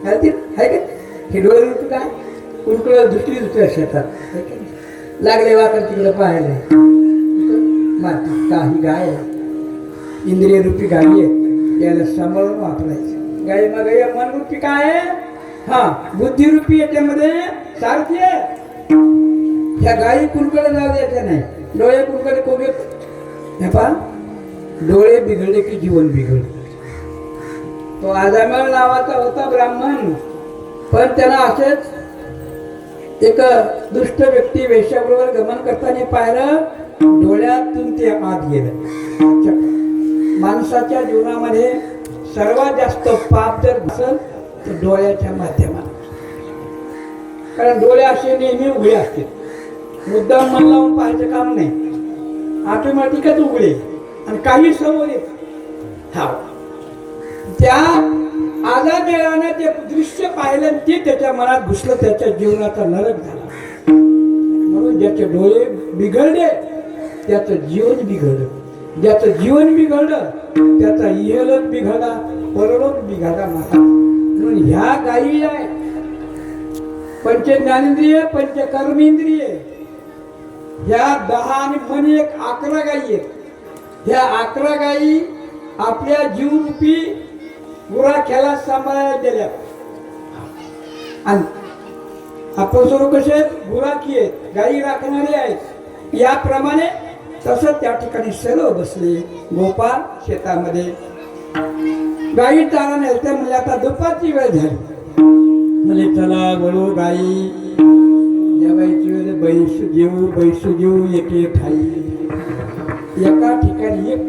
घालतील आहे का? हे डोळे रूप काय कुरकुळ दुसऱ्या शेतात लागले वाकड तिकडे पाहायला मारतात. काही गाय इंद्रिय रूपी गाय आहे, याला सांभाळून वापरायचं. गाय मग या मन रूपी काय आहे? हा बुद्धिरूपी याच्यामध्ये सारखी आहे. ह्या गायी कुरकडे जाऊ द्यायच्या नाही. डोळे कुरकडे कोबे हे पहा, डोळे बिघडले की जीवन बिघडले. तो आजामळ नावाचा होता ब्राह्मण, पण त्याला असेच एक दुष्ट व्यक्ती वेश्याबरोबर गमन करताना पाहिलं, डोळ्यातून ते आत गेलं. माणसाच्या जीवनामध्ये सर्वात जास्त पाप जर असेल तर डोळ्याच्या माध्यमात, कारण डोळे असे नेहमी उघडे असते. मुद्दाम मन लावून पाहायचं काम नाही, ऑटोमॅटिकच उघडे आणि काही समोर येत. हा त्या आजार वेळाने ते दृश्य पाहिलं, ते त्याच्या मनात घुसलं, त्याच्या जीवनाचा नरक झाला. म्हणून ज्याचे डोळे बिघडले त्याचं जीवन बिघडलं. ज्याचं जीवन बिघडलं त्याचा इहलोक बिघडला, परलोक बिघडला माझा. म्हणून ह्या गायी आहे पंच ज्ञानेंद्रिय, पंच कर्मेंद्रिय, ह्या 10 आणि मन 1 11 गायी आहेत. ह्या 11 गायी आपल्या जीवरूपी गुराख्याला सांभाळायला गेल्या. आणि आपण सर्व कसे गुराखी आहेत, गायी राखणारे आहेत. याप्रमाणे तसं त्या ठिकाणी सर्व बसले. गोपाळ शेतामध्ये गायी चारा नेलत्या. म्हणजे आता दुपारची वेळ झाली, म्हणजे चला वळू गायी जेवायची वेळ, बैसू जेऊ एक एक खाई. एका ठिकाणी एक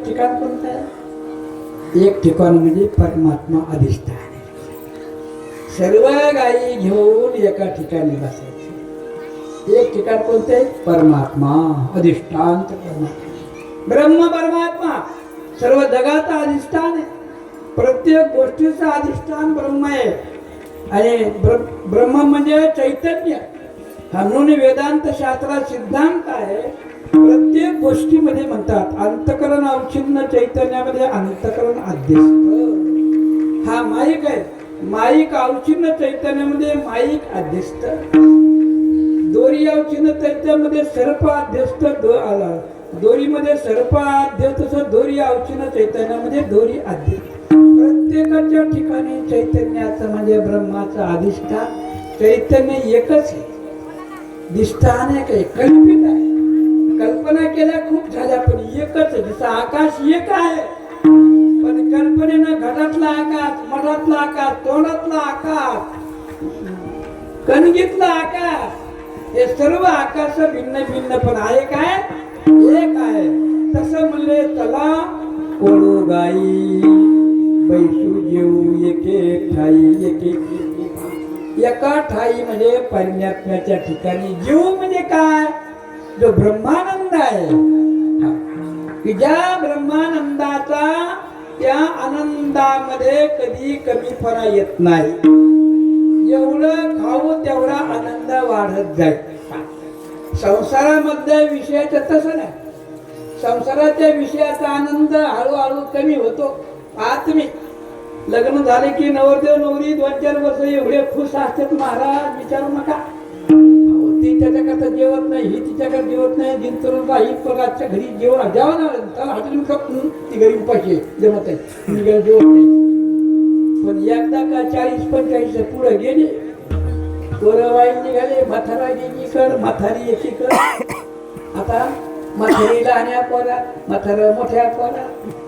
ठिकाण कोणतं आहे? एक ठिकाण म्हणजे परमात्मा अधिष्ठान. सर्व गायी घेऊन एका ठिकाणी बसायचे. एक ठिकाण कोणते? परमात्मा अधिष्ठान. परमात्मा ब्रह्म परमात्मा सर्व जगाचा अधिष्ठान आहे. प्रत्येक गोष्टीचं अधिष्ठान ब्रह्म आहे. आणि ब्रह्म म्हणजे चैतन्य. म्हणून वेदांत शास्त्रात सिद्धांत आहे. प्रत्येक गोष्टीमध्ये म्हणतात अंतकरण अवच्छिन्न चैतन्यामध्ये अंतकरण अध्यस्त. हा माईक आहे. माईक अवच्छिन्न चैतन्यामध्ये माईक अध्यस्त. दोरी अवच्छिन्न चैतन्यामध्ये सर्प अध्यस्त. दोरीमध्ये सर्प अध्यस्त. दोरी अवच्छिन्न चैतन्यामध्ये दोरी अध्यस्त. प्रत्येकाच्या ठिकाणी चैतन्याचं म्हणजे ब्रह्माचं अधिष्ठान. चैतन्य एकच आहे. दिष्ठान एक आहे, कल्पित आहे. कल्पना केल्या खूप झाल्या पण एकच आहे. जसं आकाश एक आहे पण कल्पनेनं घटातला आकाश, मठातला आकाश, तोंडातला आकाश, कणगीतला आकाश हे सर्व आकाश भिन्न भिन्न पण आहे काय एक आहे. तसं म्हणले चला कोडू गाई बैसू जेऊ एके ठाई एके एका ठाई म्हणजे परमात्म्याच्या ठिकाणी. जीव म्हणजे काय? जो ब्रह्मानंद आहे की ज्या ब्रह्मानंदाचा त्या आनंदामध्ये कधी कमीपणा येत नाही. जेवढं खाऊ तेवढा आनंद वाढत जाईल. संसारामध्ये विषयाचं तसं नाही. संसाराच्या विषयाचा आनंद हळूहळू कमी होतो. आज तुम्ही लग्न झाले की नवरदेव नवरी 2-4 वर्ष एवढे खुश असतात महाराज विचारू नका. ती त्याच्याकरता जेवत नाही, ही तिच्याकडे जेवत नाही. जिंतरून ही प्रकारच्या घरी जेवण जेवण आलं त्याला हॉटेल करून ती घरी उपाशी जेवत आहे, जेवत नाही. पण एकदा का 40-45 पुढे गेले पोरं वाई निघाले. म्हातारा एकीकड म्हातारी एकीकड. आता म्हातारी लहान्या पोरा, म्हातारा मोठ्या पोरा.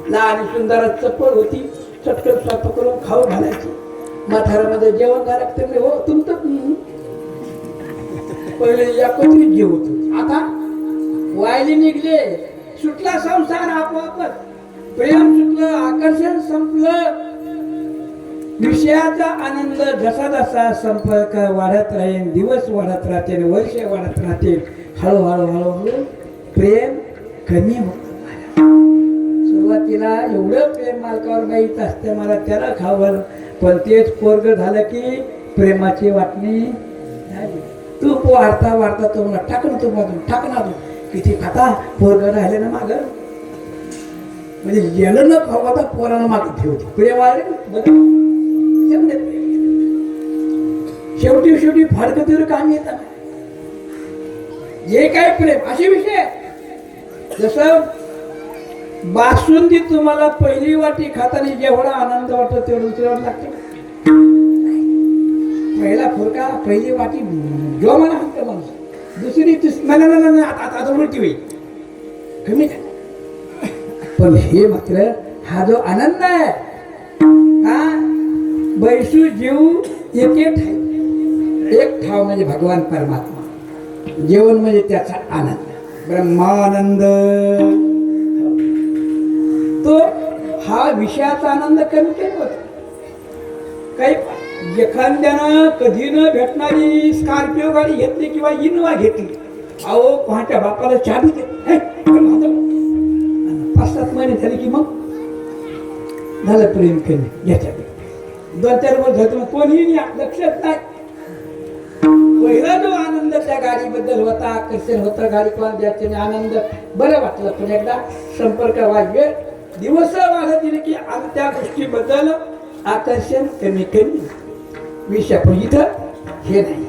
लहान सुंदर चप्पल होती, चटकन स्वयंपाक करून खाऊ घालायची. म्हाताऱ्यामध्ये जेवण झालं तर हो तुमचं पहिले एकत्रित जेवत होते. आता वायली निघले, सुटला संसार आपोआपच. प्रेम सुटलं, आकर्षण संपलं. विषयाचा आनंद जसा जसा संपर्क वाढत राहील, दिवस वाढत राहतील, वर्ष वाढत राहतील, हळूहळू हळूहळू प्रेम कमी होत. सुरुवातीला एवढं प्रेम मालकावर गाईच असते मला त्याला खावं. पण तेच पोरग झालं की प्रेमाची वाटणी झाली. तूप वाढता वाढता तो मला टाकणं तू बाजून टाकणार किती खाता पोरग राहिले ना माग. म्हणजे गेलं न खावा तर पोरानं मागे ठेवते. प्रेम वाढले शेवटी शेवटी फाडकं तिथं काम येतात. जे काय प्रेम असे विषय. जसं बासुंदी तुम्हाला पहिली वाटी खाताना जेवढा आनंद वाटतो तेवढं दुसऱ्यावर लागतो. पहिला फुरका पहिली वाटी जो मला हक्क माणूस, दुसरी आता उलटी होईल कमी नाही. पण हे मात्र हा जो आनंद आहे हा बैसू जीव एके ठाई. एक ठाव म्हणजे भगवान परमात्मा. जेवण म्हणजे त्याचा आनंद, ब्रह्मानंद. तो हा विषयाचा आनंद कमी केला होता. काही एखाद्यानं कधी न भेटणारी स्कॉर्पिओ गाडी घेतली किंवा इनोवा घेतली. अहो कोणाच्या बापाला चाबी देत 5-7 महिने झाले की मग झालं प्रेम कमी. याच्याकडे 2-4 वर्ष झालं कोणीही लक्षात नाही. पहिला जो आनंद त्या गाडीबद्दल होता, आकर्षण होतं, गाडी कोण द्यायचे आनंद बरं वाटलं. पण एकदा संपर्क वाढवे, दिवस वाढत गेले की त्या गोष्टीबद्दल आकर्षण कमी कमी विषय. पण इथं हे नाही.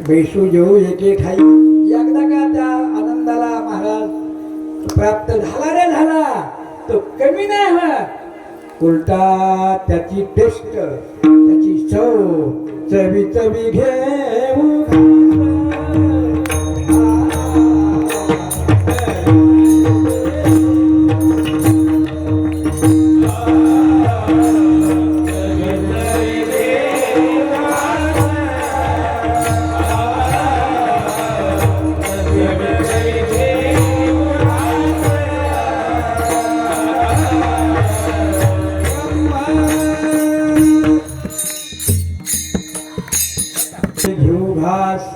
बैसू जेऊ एके ठाई. एकदा का त्या आनंदाला महाराज प्राप्त झाला रे झाला तो कमी नाही होत. उलटा त्याची टेस्ट, त्याची चव चवी चवी घेऊ. घेऊ घास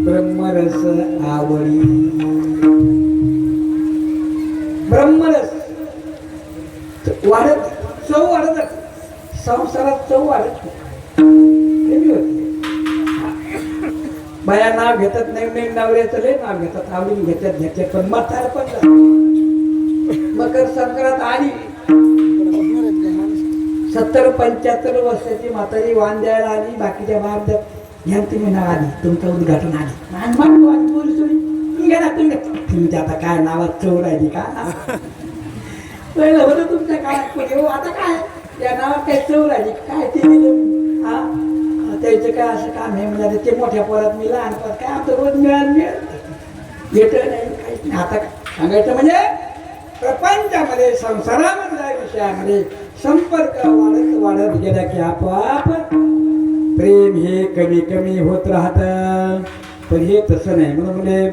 ब्रह्मरस आवडी. वाढत चव वाढत जाते. संसारात चव वाढत कमी होती. बाया नाव घेतात, नवीन नवऱ्याचं लय नाव घेतात, आवडून घेतात पण म्हातार पण मकर संक्रांत आली 70-75 वर्षाची म्हातारी वाण द्यायला आली. बाकीच्या बाहेर घ्या तुम्ही नाव आली, तुमचं उद्घाटन आली. तुमच्या आता काय नावात चव राहिली का? पहिलं होतं तुमच्या काळात, आता काय त्या नावात काय चव राहिली काय? ते हा त्याचं काय असं काम आहे म्हणजे ते मोठ्या पोरात मी लहान पोरात काय आमचं रोज मिळत भेट नाही काहीच नाही. आता सांगायचं म्हणजे प्रपंचामध्ये संसारामधल्या विषयामध्ये संपर्क वाढत वाढत गेला की आपोआप प्रेम हे कमी कमी होत राहतं. पण हे तसं नाही. म्हणून म्हणजे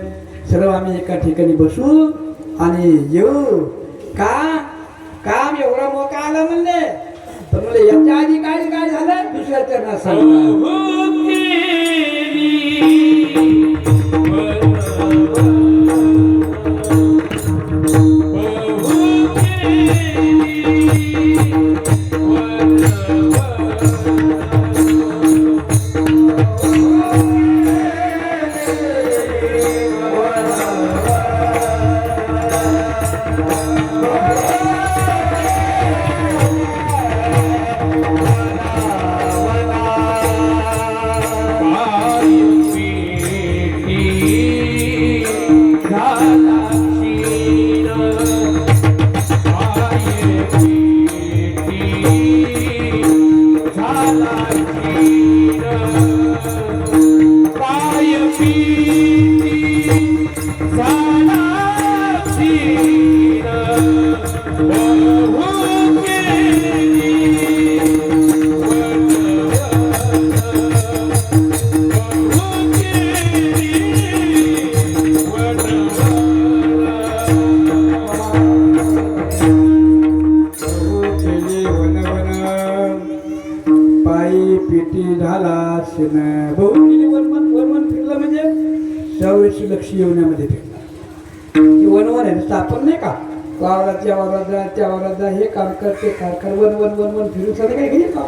सर्व आम्ही एका ठिकाणी बसू आणि येऊ का काम एवढा मोका आला म्हणले. पण म्हणजे याच्या आधी काय झालं दुसऱ्या चरणात सांगतो. लक्ष येवण्यामध्ये फिरला. वनवन आहे नुसतं आपण नाही का वावराच्या वावरात हे काम करते car one one one one फिरून सगळं काही घेईल का?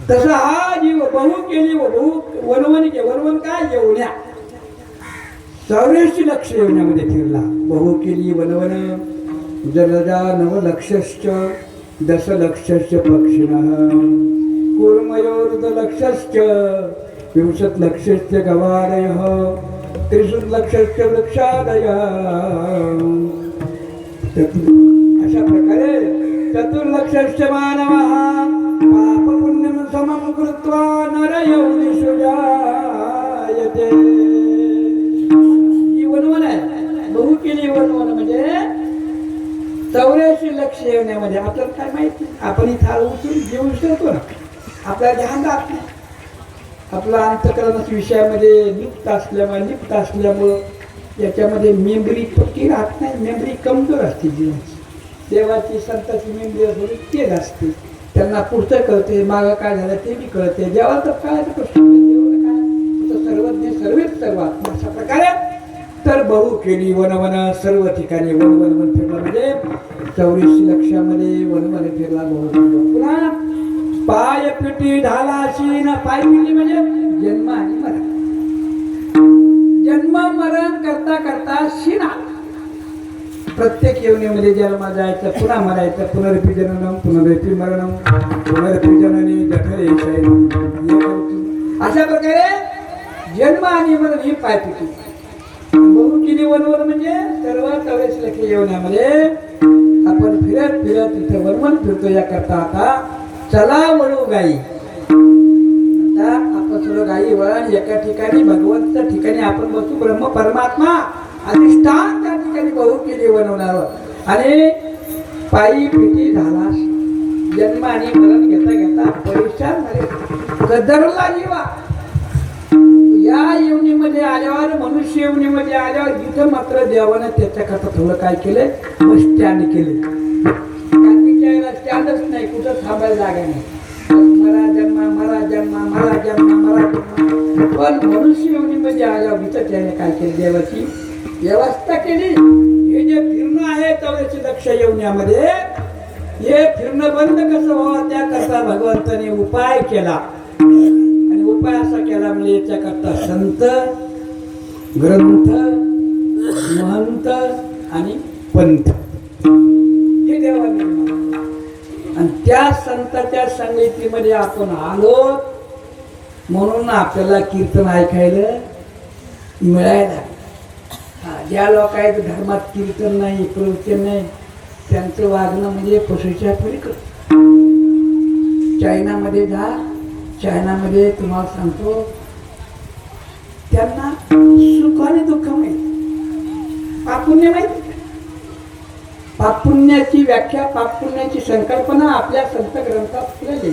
तसं हा जीव बहु केली बहु वनवन वनवन काय येवण्या 84 लक्ष येवण्यामध्ये फिरला. बहु केली वनवन जलजा नवलक्षश्च दशलक्षश्च पक्षिणः कूर्मयोर्दलक्षश्च 20 लक्षश्च गवारयः 30 लक्षश्च वृक्षादयः. अशा प्रकारे 4 लक्षश्च मानवः पापपुण्यं समं कृत्वा नरयोनिषु जायते. ही वनवन आहे. बहु केली वनवन म्हणजे 84 लक्ष येण्यामध्ये आपल्याला काय माहिती. आपण इथं उचलून जीव विसरतो ना, आपल्याला ध्यान राहत नाही. आपला अंतकरणाच्या विषयामध्ये लिप्त असल्यामुळं याच्यामध्ये मेमरी पक्की राहत नाही. मेमरी कमजोर असते जीवाची. देवाची संताची मेमरी थोडी तेज असते. त्यांना पुढचं कळते, मागं काय झालं ते बी कळते. देवाला तर काय देवाला काय सर्वज्ञ सर्वेच सर्वात्मा. अशा प्रकारे तर बहु केली वनवन सर्व ठिकाणी वन वन वन फिरला म्हणजे 84 लक्षामध्ये वनवन फिरला. बहु पुन्हा पाय पिटी ढालाशी ना. पाय पिटी म्हणजे जन्म आणि मरण. जन्म मरण करता करता शिना. प्रत्येक येवणीमध्ये जन्म जायचं, पुन्हा मरायचं. पुनरपी जननम पुनरपी मरणम पुनरपी जननी जठरे शयनम. अशा प्रकारे जन्म आणि मरण ही पाय पिटी. बहु केली वनवन म्हणजे सर्व 84 लक्ष येवण्यामध्ये आपण फिरत फिरत इथं वनवन फिरतो. या करता आता चला वळू गाई. आता आपण सर्व गाई वळण एका ठिकाणी भगवंत ठिकाणी आपण बसू. ब्रह्म परमात्मा अधिष्ठान त्या ठिकाणी बहु केली वनवणार. आणि पायी पिटी झाला जन्म आणि मरण घेता घेता परेशान झाले. गदरला जीवा. या येवणीमध्ये आल्यावर मनुष्य येवणीमध्ये आल्यावर जिथं मात्र देवानं त्याच्याकरता थोडं काय केलंय स्टँड केले. स्टँडच नाही, कुठं थांबायला जागा नाही. मरा जन्मा मरा जन्मा मरा जन्मा मरा जन्मा. पण मनुष्य योनीमध्ये आल्यावर इथं त्याने काय केलं देवाची व्यवस्था केली. हे जे फिरणं आहे 84 लक्ष येवण्यामध्ये हे फिरणं बंद कसं व्हावं त्याकरता भगवंताने उपाय केला. आणि उपाय असा केला म्हणजे याच्याकरता संत, ग्रंथ, महंत आणि पंथ हे देवाने. आणि त्या संतांच्या संगतीमध्ये आपण आलो म्हणून आपल्याला कीर्तन ऐकायला मिळायला. ज्या लोकांच्या धर्मात कीर्तन नाही, प्रवचन नाही, त्यांचं वागणं म्हणजे पशुच्या पलीकडे. चायनामध्ये जा, चायनामध्ये तुम्हाला सांगतो त्यांना सुख आणि दुःख माहिती, पापुण्य माहिती. पापुण्याची व्याख्या, पापुण्याची संकल्पना आपल्या संत ग्रंथात केली.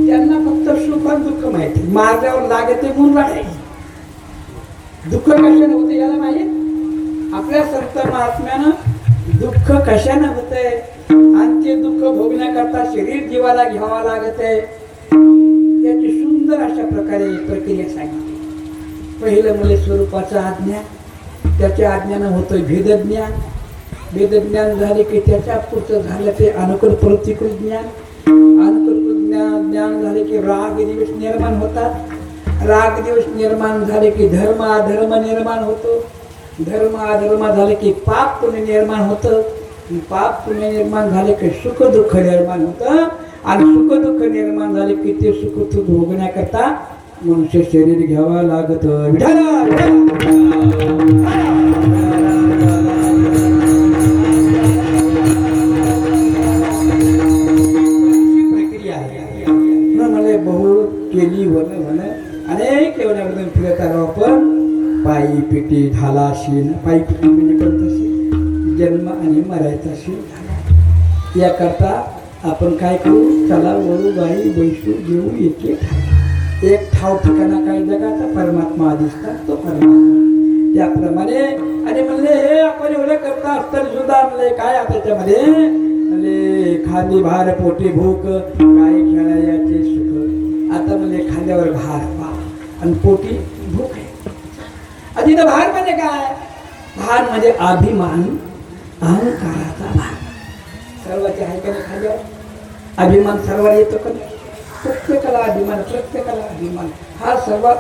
त्यांना फक्त सुख आणि दुःख माहिती. मार्गावर लागते म्हणून राहायचे. दुःख कशाने होते याला माहीत. आपल्या संत महात्म्यानं दुःख कशाने होते आणि ते दुःख भोगण्याकरता शरीर जीवाला घ्यावा लागते याची सुंदर अशा प्रकारे प्रक्रिया सांगितली. पहिलं म्हणजे स्वरूपाचा आज्ञा, त्याच्या आज्ञानं होतं भेदज्ञान. वेदज्ञान झाले की त्याच्या पुढचं झालं ते अनुकूल प्रतिकूल ज्ञान. अनुकूल ज्ञान झाले की राग दिवस निर्माण होतात. राग दिवस निर्माण झाले की धर्म अधर्म निर्माण होतो. धर्म अधर्म झाले की पाप पुण्य निर्माण होतं. पाप पुण्य निर्माण झाले की सुख दुःख निर्माण होतं. आणि सुख दुःख निर्माण झाले की ते सुख दुःख भोगण्याकरता मनुष्य शरीर घ्यावा लागत. बहु केली वन अनेक एवढ्यामधून फिरत आलो आपण. पायी पिटी ढाला शीन. पायी पिटी म्हणजे कोणता शीन? जन्म आणि मरायचा शीन झाला. याकरता आपण काय करू? चला वळू गाई बैसू घेऊ एक ठाव ठिकाणा काय जगाचा परमात्मा अधिष्ठान तो परमात्मा. त्याप्रमाणे आणि म्हणले हे आपण एवढं करता असताना सुद्धा म्हणले काय त्याच्यामध्ये म्हणले खाली भार पोटी भूक काय खेळायचे सुख. आता म्हणजे खांद्यावर भार आणि पोटी भूक आहे. आधी तर भार म्हणजे काय? भार म्हणजे अभिमान, अहंकाराचा भार. सर्वांचे आहे का नाही खांद्यावर? अभिमान सर्वांना येतो का? प्रत्येकाला अभिमान, प्रत्येकाला अभिमान. हा सर्वात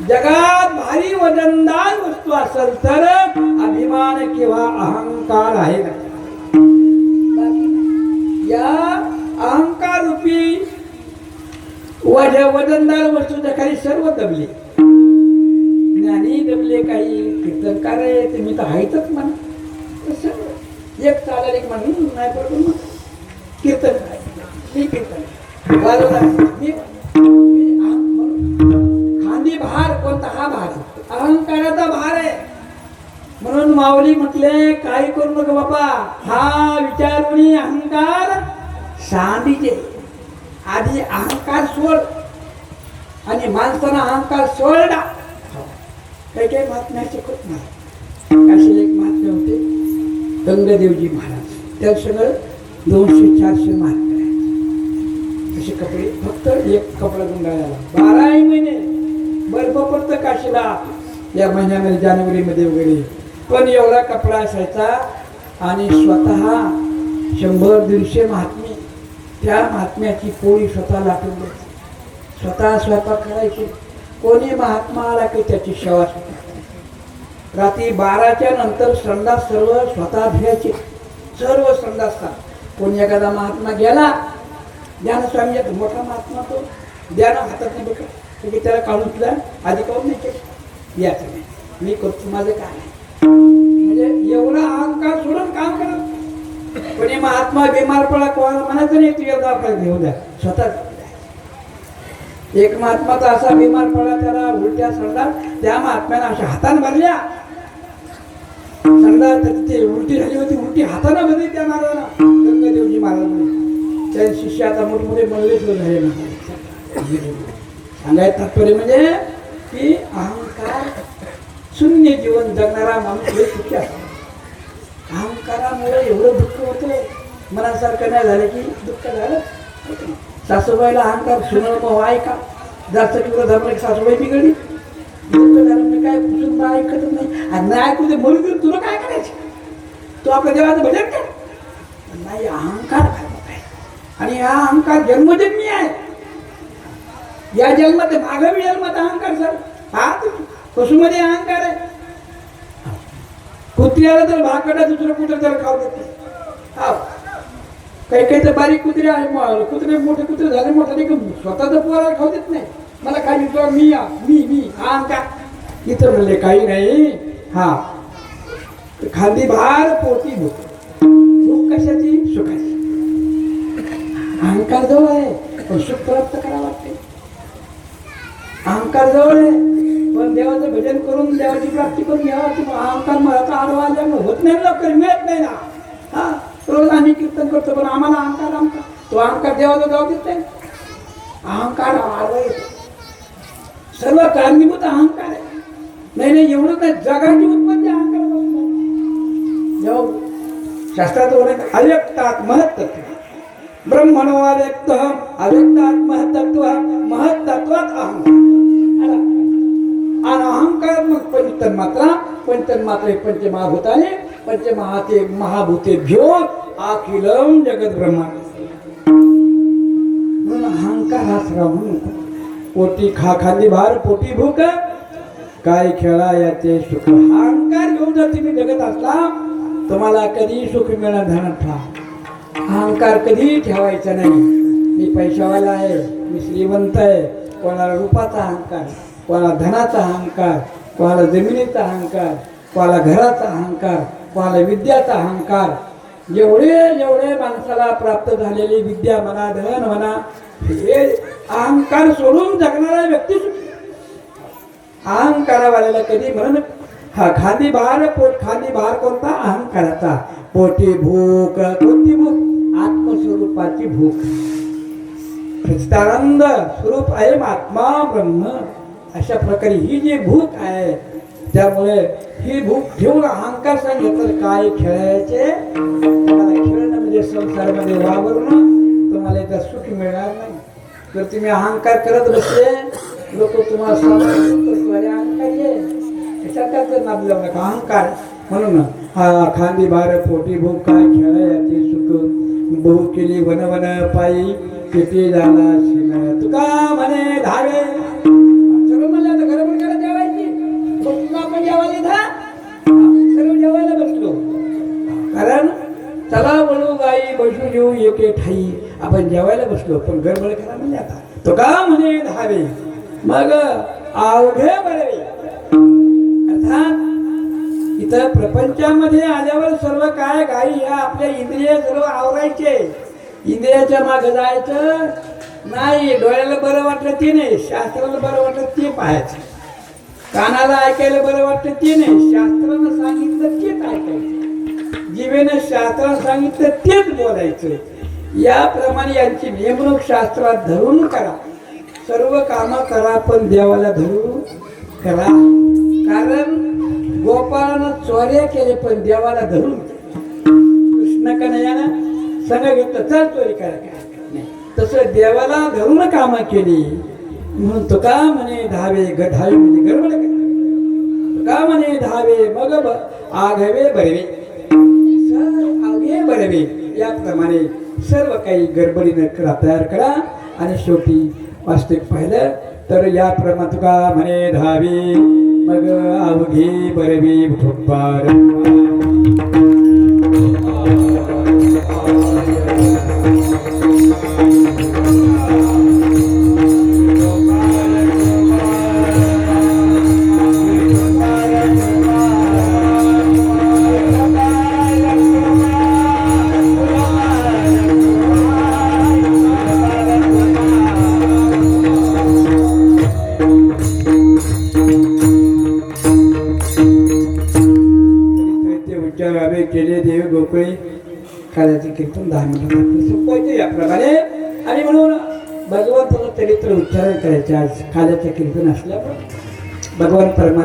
जगात भारी वजनदार वस्तू असेल तर अभिमान किंवा अहंकार आहे का? या अहंकार रूपी वजनदार वस्तूच्या खाली सर्व दबले. ज्ञानी दबले, काही कीर्तनकार आहे ते मी तर आहेतच म्हणा. एक चालेल एक म्हणून नाही बरोबर कीर्तन मी कीर्तन खांदी भार कोणता? हा भार अहंकाराचा भार आहे. म्हणून माऊली म्हटले काय करू नका बापा. हा विचारुनी अहंकार सांडीचे. आधी अहंकार सोड आणि माणसानं अहंकार सोडला. काही काही महात्म्या शिकत नाही. असे एक महात्मे होते गंगादेवजी महाराज. त्या सगळं 200-400 महात्मे असे कपडे. फक्त एक कपडा गुंडाळायला 12 महिने बर्फ पडतं काशीला या महिन्यामध्ये जानेवारीमध्ये वगैरे. पण एवढा कपडा असायचा. आणि स्वतः 100-150 महात्मे त्या महात्म्याची पोळी स्वतः लाटून द्यायची. स्वतः स्वयंपाक करायची. कोणी महात्मा आला की त्याची सेवा. रात्री 12च्या नंतर संडास सर्व स्वतः धुवायचे. सर्व संडास. कोणी एखादा महात्मा गेला, ज्ञानस्वामी मोठा महात्मा तो द्या ना हातात नाही बघा की त्याला काढून तुला आधी काढून नाही केलं याचं नाही मी करतो माझं काय नाही. म्हणजे एवढा अहंकार सोडून काम करत. कोणी महात्मा बिमार पडला कोणाला म्हणायचं नाही तू दवाखान्यात घेऊन द्या, स्वतः. एक महात्मा तर असा बिमार पडला त्याला उलट्या संडास. त्या महात्म्यानं अशा हाताने भरल्या संडास. ते उलटी झाली होती. उलटी हाताने भरली त्या महाराजांना. गंगादेवजी महाराज त्या शिष्य आता मोठमोठे बनले झाले ना. सांगायचं तात्पर्य म्हणजे की अहंकार शून्य जीवन जगणारा माणूस हे सुखी असतो. अहंकारामुळे एवढं दुःख होतं. मनासारखं नाही झालं की दुःख झालं. सासूबाईला अहंकार सुनळ मग ऐका जास्त किंवा धर्म सासूबाई बिघडली दुःख झालं मी काय कुठून ऐकतच नाही. आणि नाही ऐकू दे बोलू तुला काय करायचं? तू आपल्या देवाचं भजन कर. नाही अहंकार काय आणि हा अहंकार जन्मजन्मी आहे. या जन्मात आगामी जन्मात अहंकार सर हा पशुमध्ये अहंकार आहे. कुत्र्याला तर भाकडा दुसरं कुत्र तर खाऊ देत नाही. काही काही तर बारीक कुत्रे आहे, कुत्रे मोठे कुत्रे झाले मोठे स्वतःच पोराला खाऊ देत नाही. मला काही मी हा अहंकार. इतर म्हणले काही नाही. हा खांदी भार पोटी भूक. भूक कशाची? सुखाची. अहंकार जवळ आहे पण सुख प्राप्त करावं लागते. अहंकार जवळ आहे पण देवाचं भजन करून देवाची प्राप्ती करून घ्यावा. अहंकार मला आडवा आल्यामुळे होत नाही, लवकर मिळत नाही ना. हा रोज आम्ही कीर्तन करतो पण आम्हाला अहंकार तो अहंकार देवाला जाऊ देत नाही. अहंकार आडवा येतो. सर्व कारणीभूत अहंकार आहे. नाही एवढं काय जगाची उत्पत्ती अहंकारापासून. जेव्हा शास्त्रात बोलत अव्यक्तात महत्तत्व ब्रह्मणो अव्यक्त अव्यक्तात महत्तत्व महत्तत्वात अहंकार. आणि अहंकार मग पंचतन्मात्रे पंचमहाभूताने पंचमहाते महाभूतेभ्यो अखिलम जगत ब्रह्मांड. म्हणून अहंकार हा श्रावण पोटी खांदी भार पोटी भूक काय खेळा याचे सुख. अहंकार घेऊन जर तुम्ही जगत असला तुम्हाला कधी सुख मिळणार. ध्यानात ठेवा. अहंकार कधी ठेवायचा नाही. मी पैशावाला आहे, मी श्रीमंत आहे. कोणाला रूपाचा अहंकार, कोणाला धनाचा अहंकार, कोणाला जमिनीचा अहंकार, कोणाला घराचा अहंकार, कोणाला विद्याचा अहंकार. जेवढे माणसाला प्राप्त झालेली विद्या म्हणा धन म्हणा हे अहंकार सोडून जगणारा व्यक्ती सुखी. अहंकारावाल्याला कधी म्हणून हा खांदी भार कोणता? अहंकाराचा. पोटी भूक. कोणती भूक? आत्मस्वरूपाची भूक. सच्चिदानंद स्वरूप आहे आत्मा ब्रह्म. अशा प्रकारे ही जी भूक आहे त्यामुळे ही भूक ठेवून अहंकार सांगितलं काय खेळायचे. तुम्हाला खेळणं म्हणजे संसारामध्ये वावरणं. तुम्हाला इथं सुख मिळणार नाही. जर तुम्ही अहंकार करत बसले लोक तुम्हाला अहंकारी आहे त्याच्यात नाद लावू नका. अहंकार म्हणून हा खांदी भार पोटी भूक काय खेळायचे सुख. बहु केली वन वन पायी किती झाला शिन. तुका म्हणे धावे. सर्व म्हणलं आता घरभर करा जेवायची. बसलो आपण जेवायला था सर्व जेवायला बसलो. कारण चला बोलू गाई बसू जेऊ एके ठाई. आपण जेवायला बसलो पण गडबड करा म्हणजे आता तुका म्हणे धावे मग अवघे बळवे. अर्थात इथं प्रपंचामध्ये आल्यावर सर्व काय गाई ह्या आपल्या इंद्रिय सर्व आवरायचे. इंद्रियाच्या मागे जायचं नाही. डोळ्याला बरं वाटलं ते नाही, शास्त्राला बरं वाटलं ते पाहायचं. कानाला ऐकायला बरं वाटलं ते नाही, शास्त्रानं सांगितलं तेच ऐकायचं. जिभेनं शास्त्रानं सांगितलं तेच बोलायचं. याप्रमाणे यांची नेमणूक शास्त्रात धरून करा. सर्व कामं करा पण देवाला धरून करा. कारण गोपाळानं चोऱ्या केले पण देवाला धरून कृष्ण कन्हैयानं संग घेतलं चल चोरी करा. तसं देवाला धरून कामं केली म्हणून तुका म्हणे धावे. धावे म्हणजे गडबड करा. तुका म्हणे धावे मग आघवे बरवे. आगे बरवे. याप्रमाणे सर्व काही गडबडीनं तयार करा. आणि शेवटी वास्तविक पाहिलं तर याप्रमाणे तुका म्हणे धावे मग अवघे बरवे भोपार. केले देव गोकुळे काल्याचे कीर्तन 10 मिनिटात सुपायचे याप्रमाणे. आणि म्हणून भगवंताचं चरित्र उच्चारण करायचे. आज काल्याचं कीर्तन असल्यामुळे भगवान परमात्मा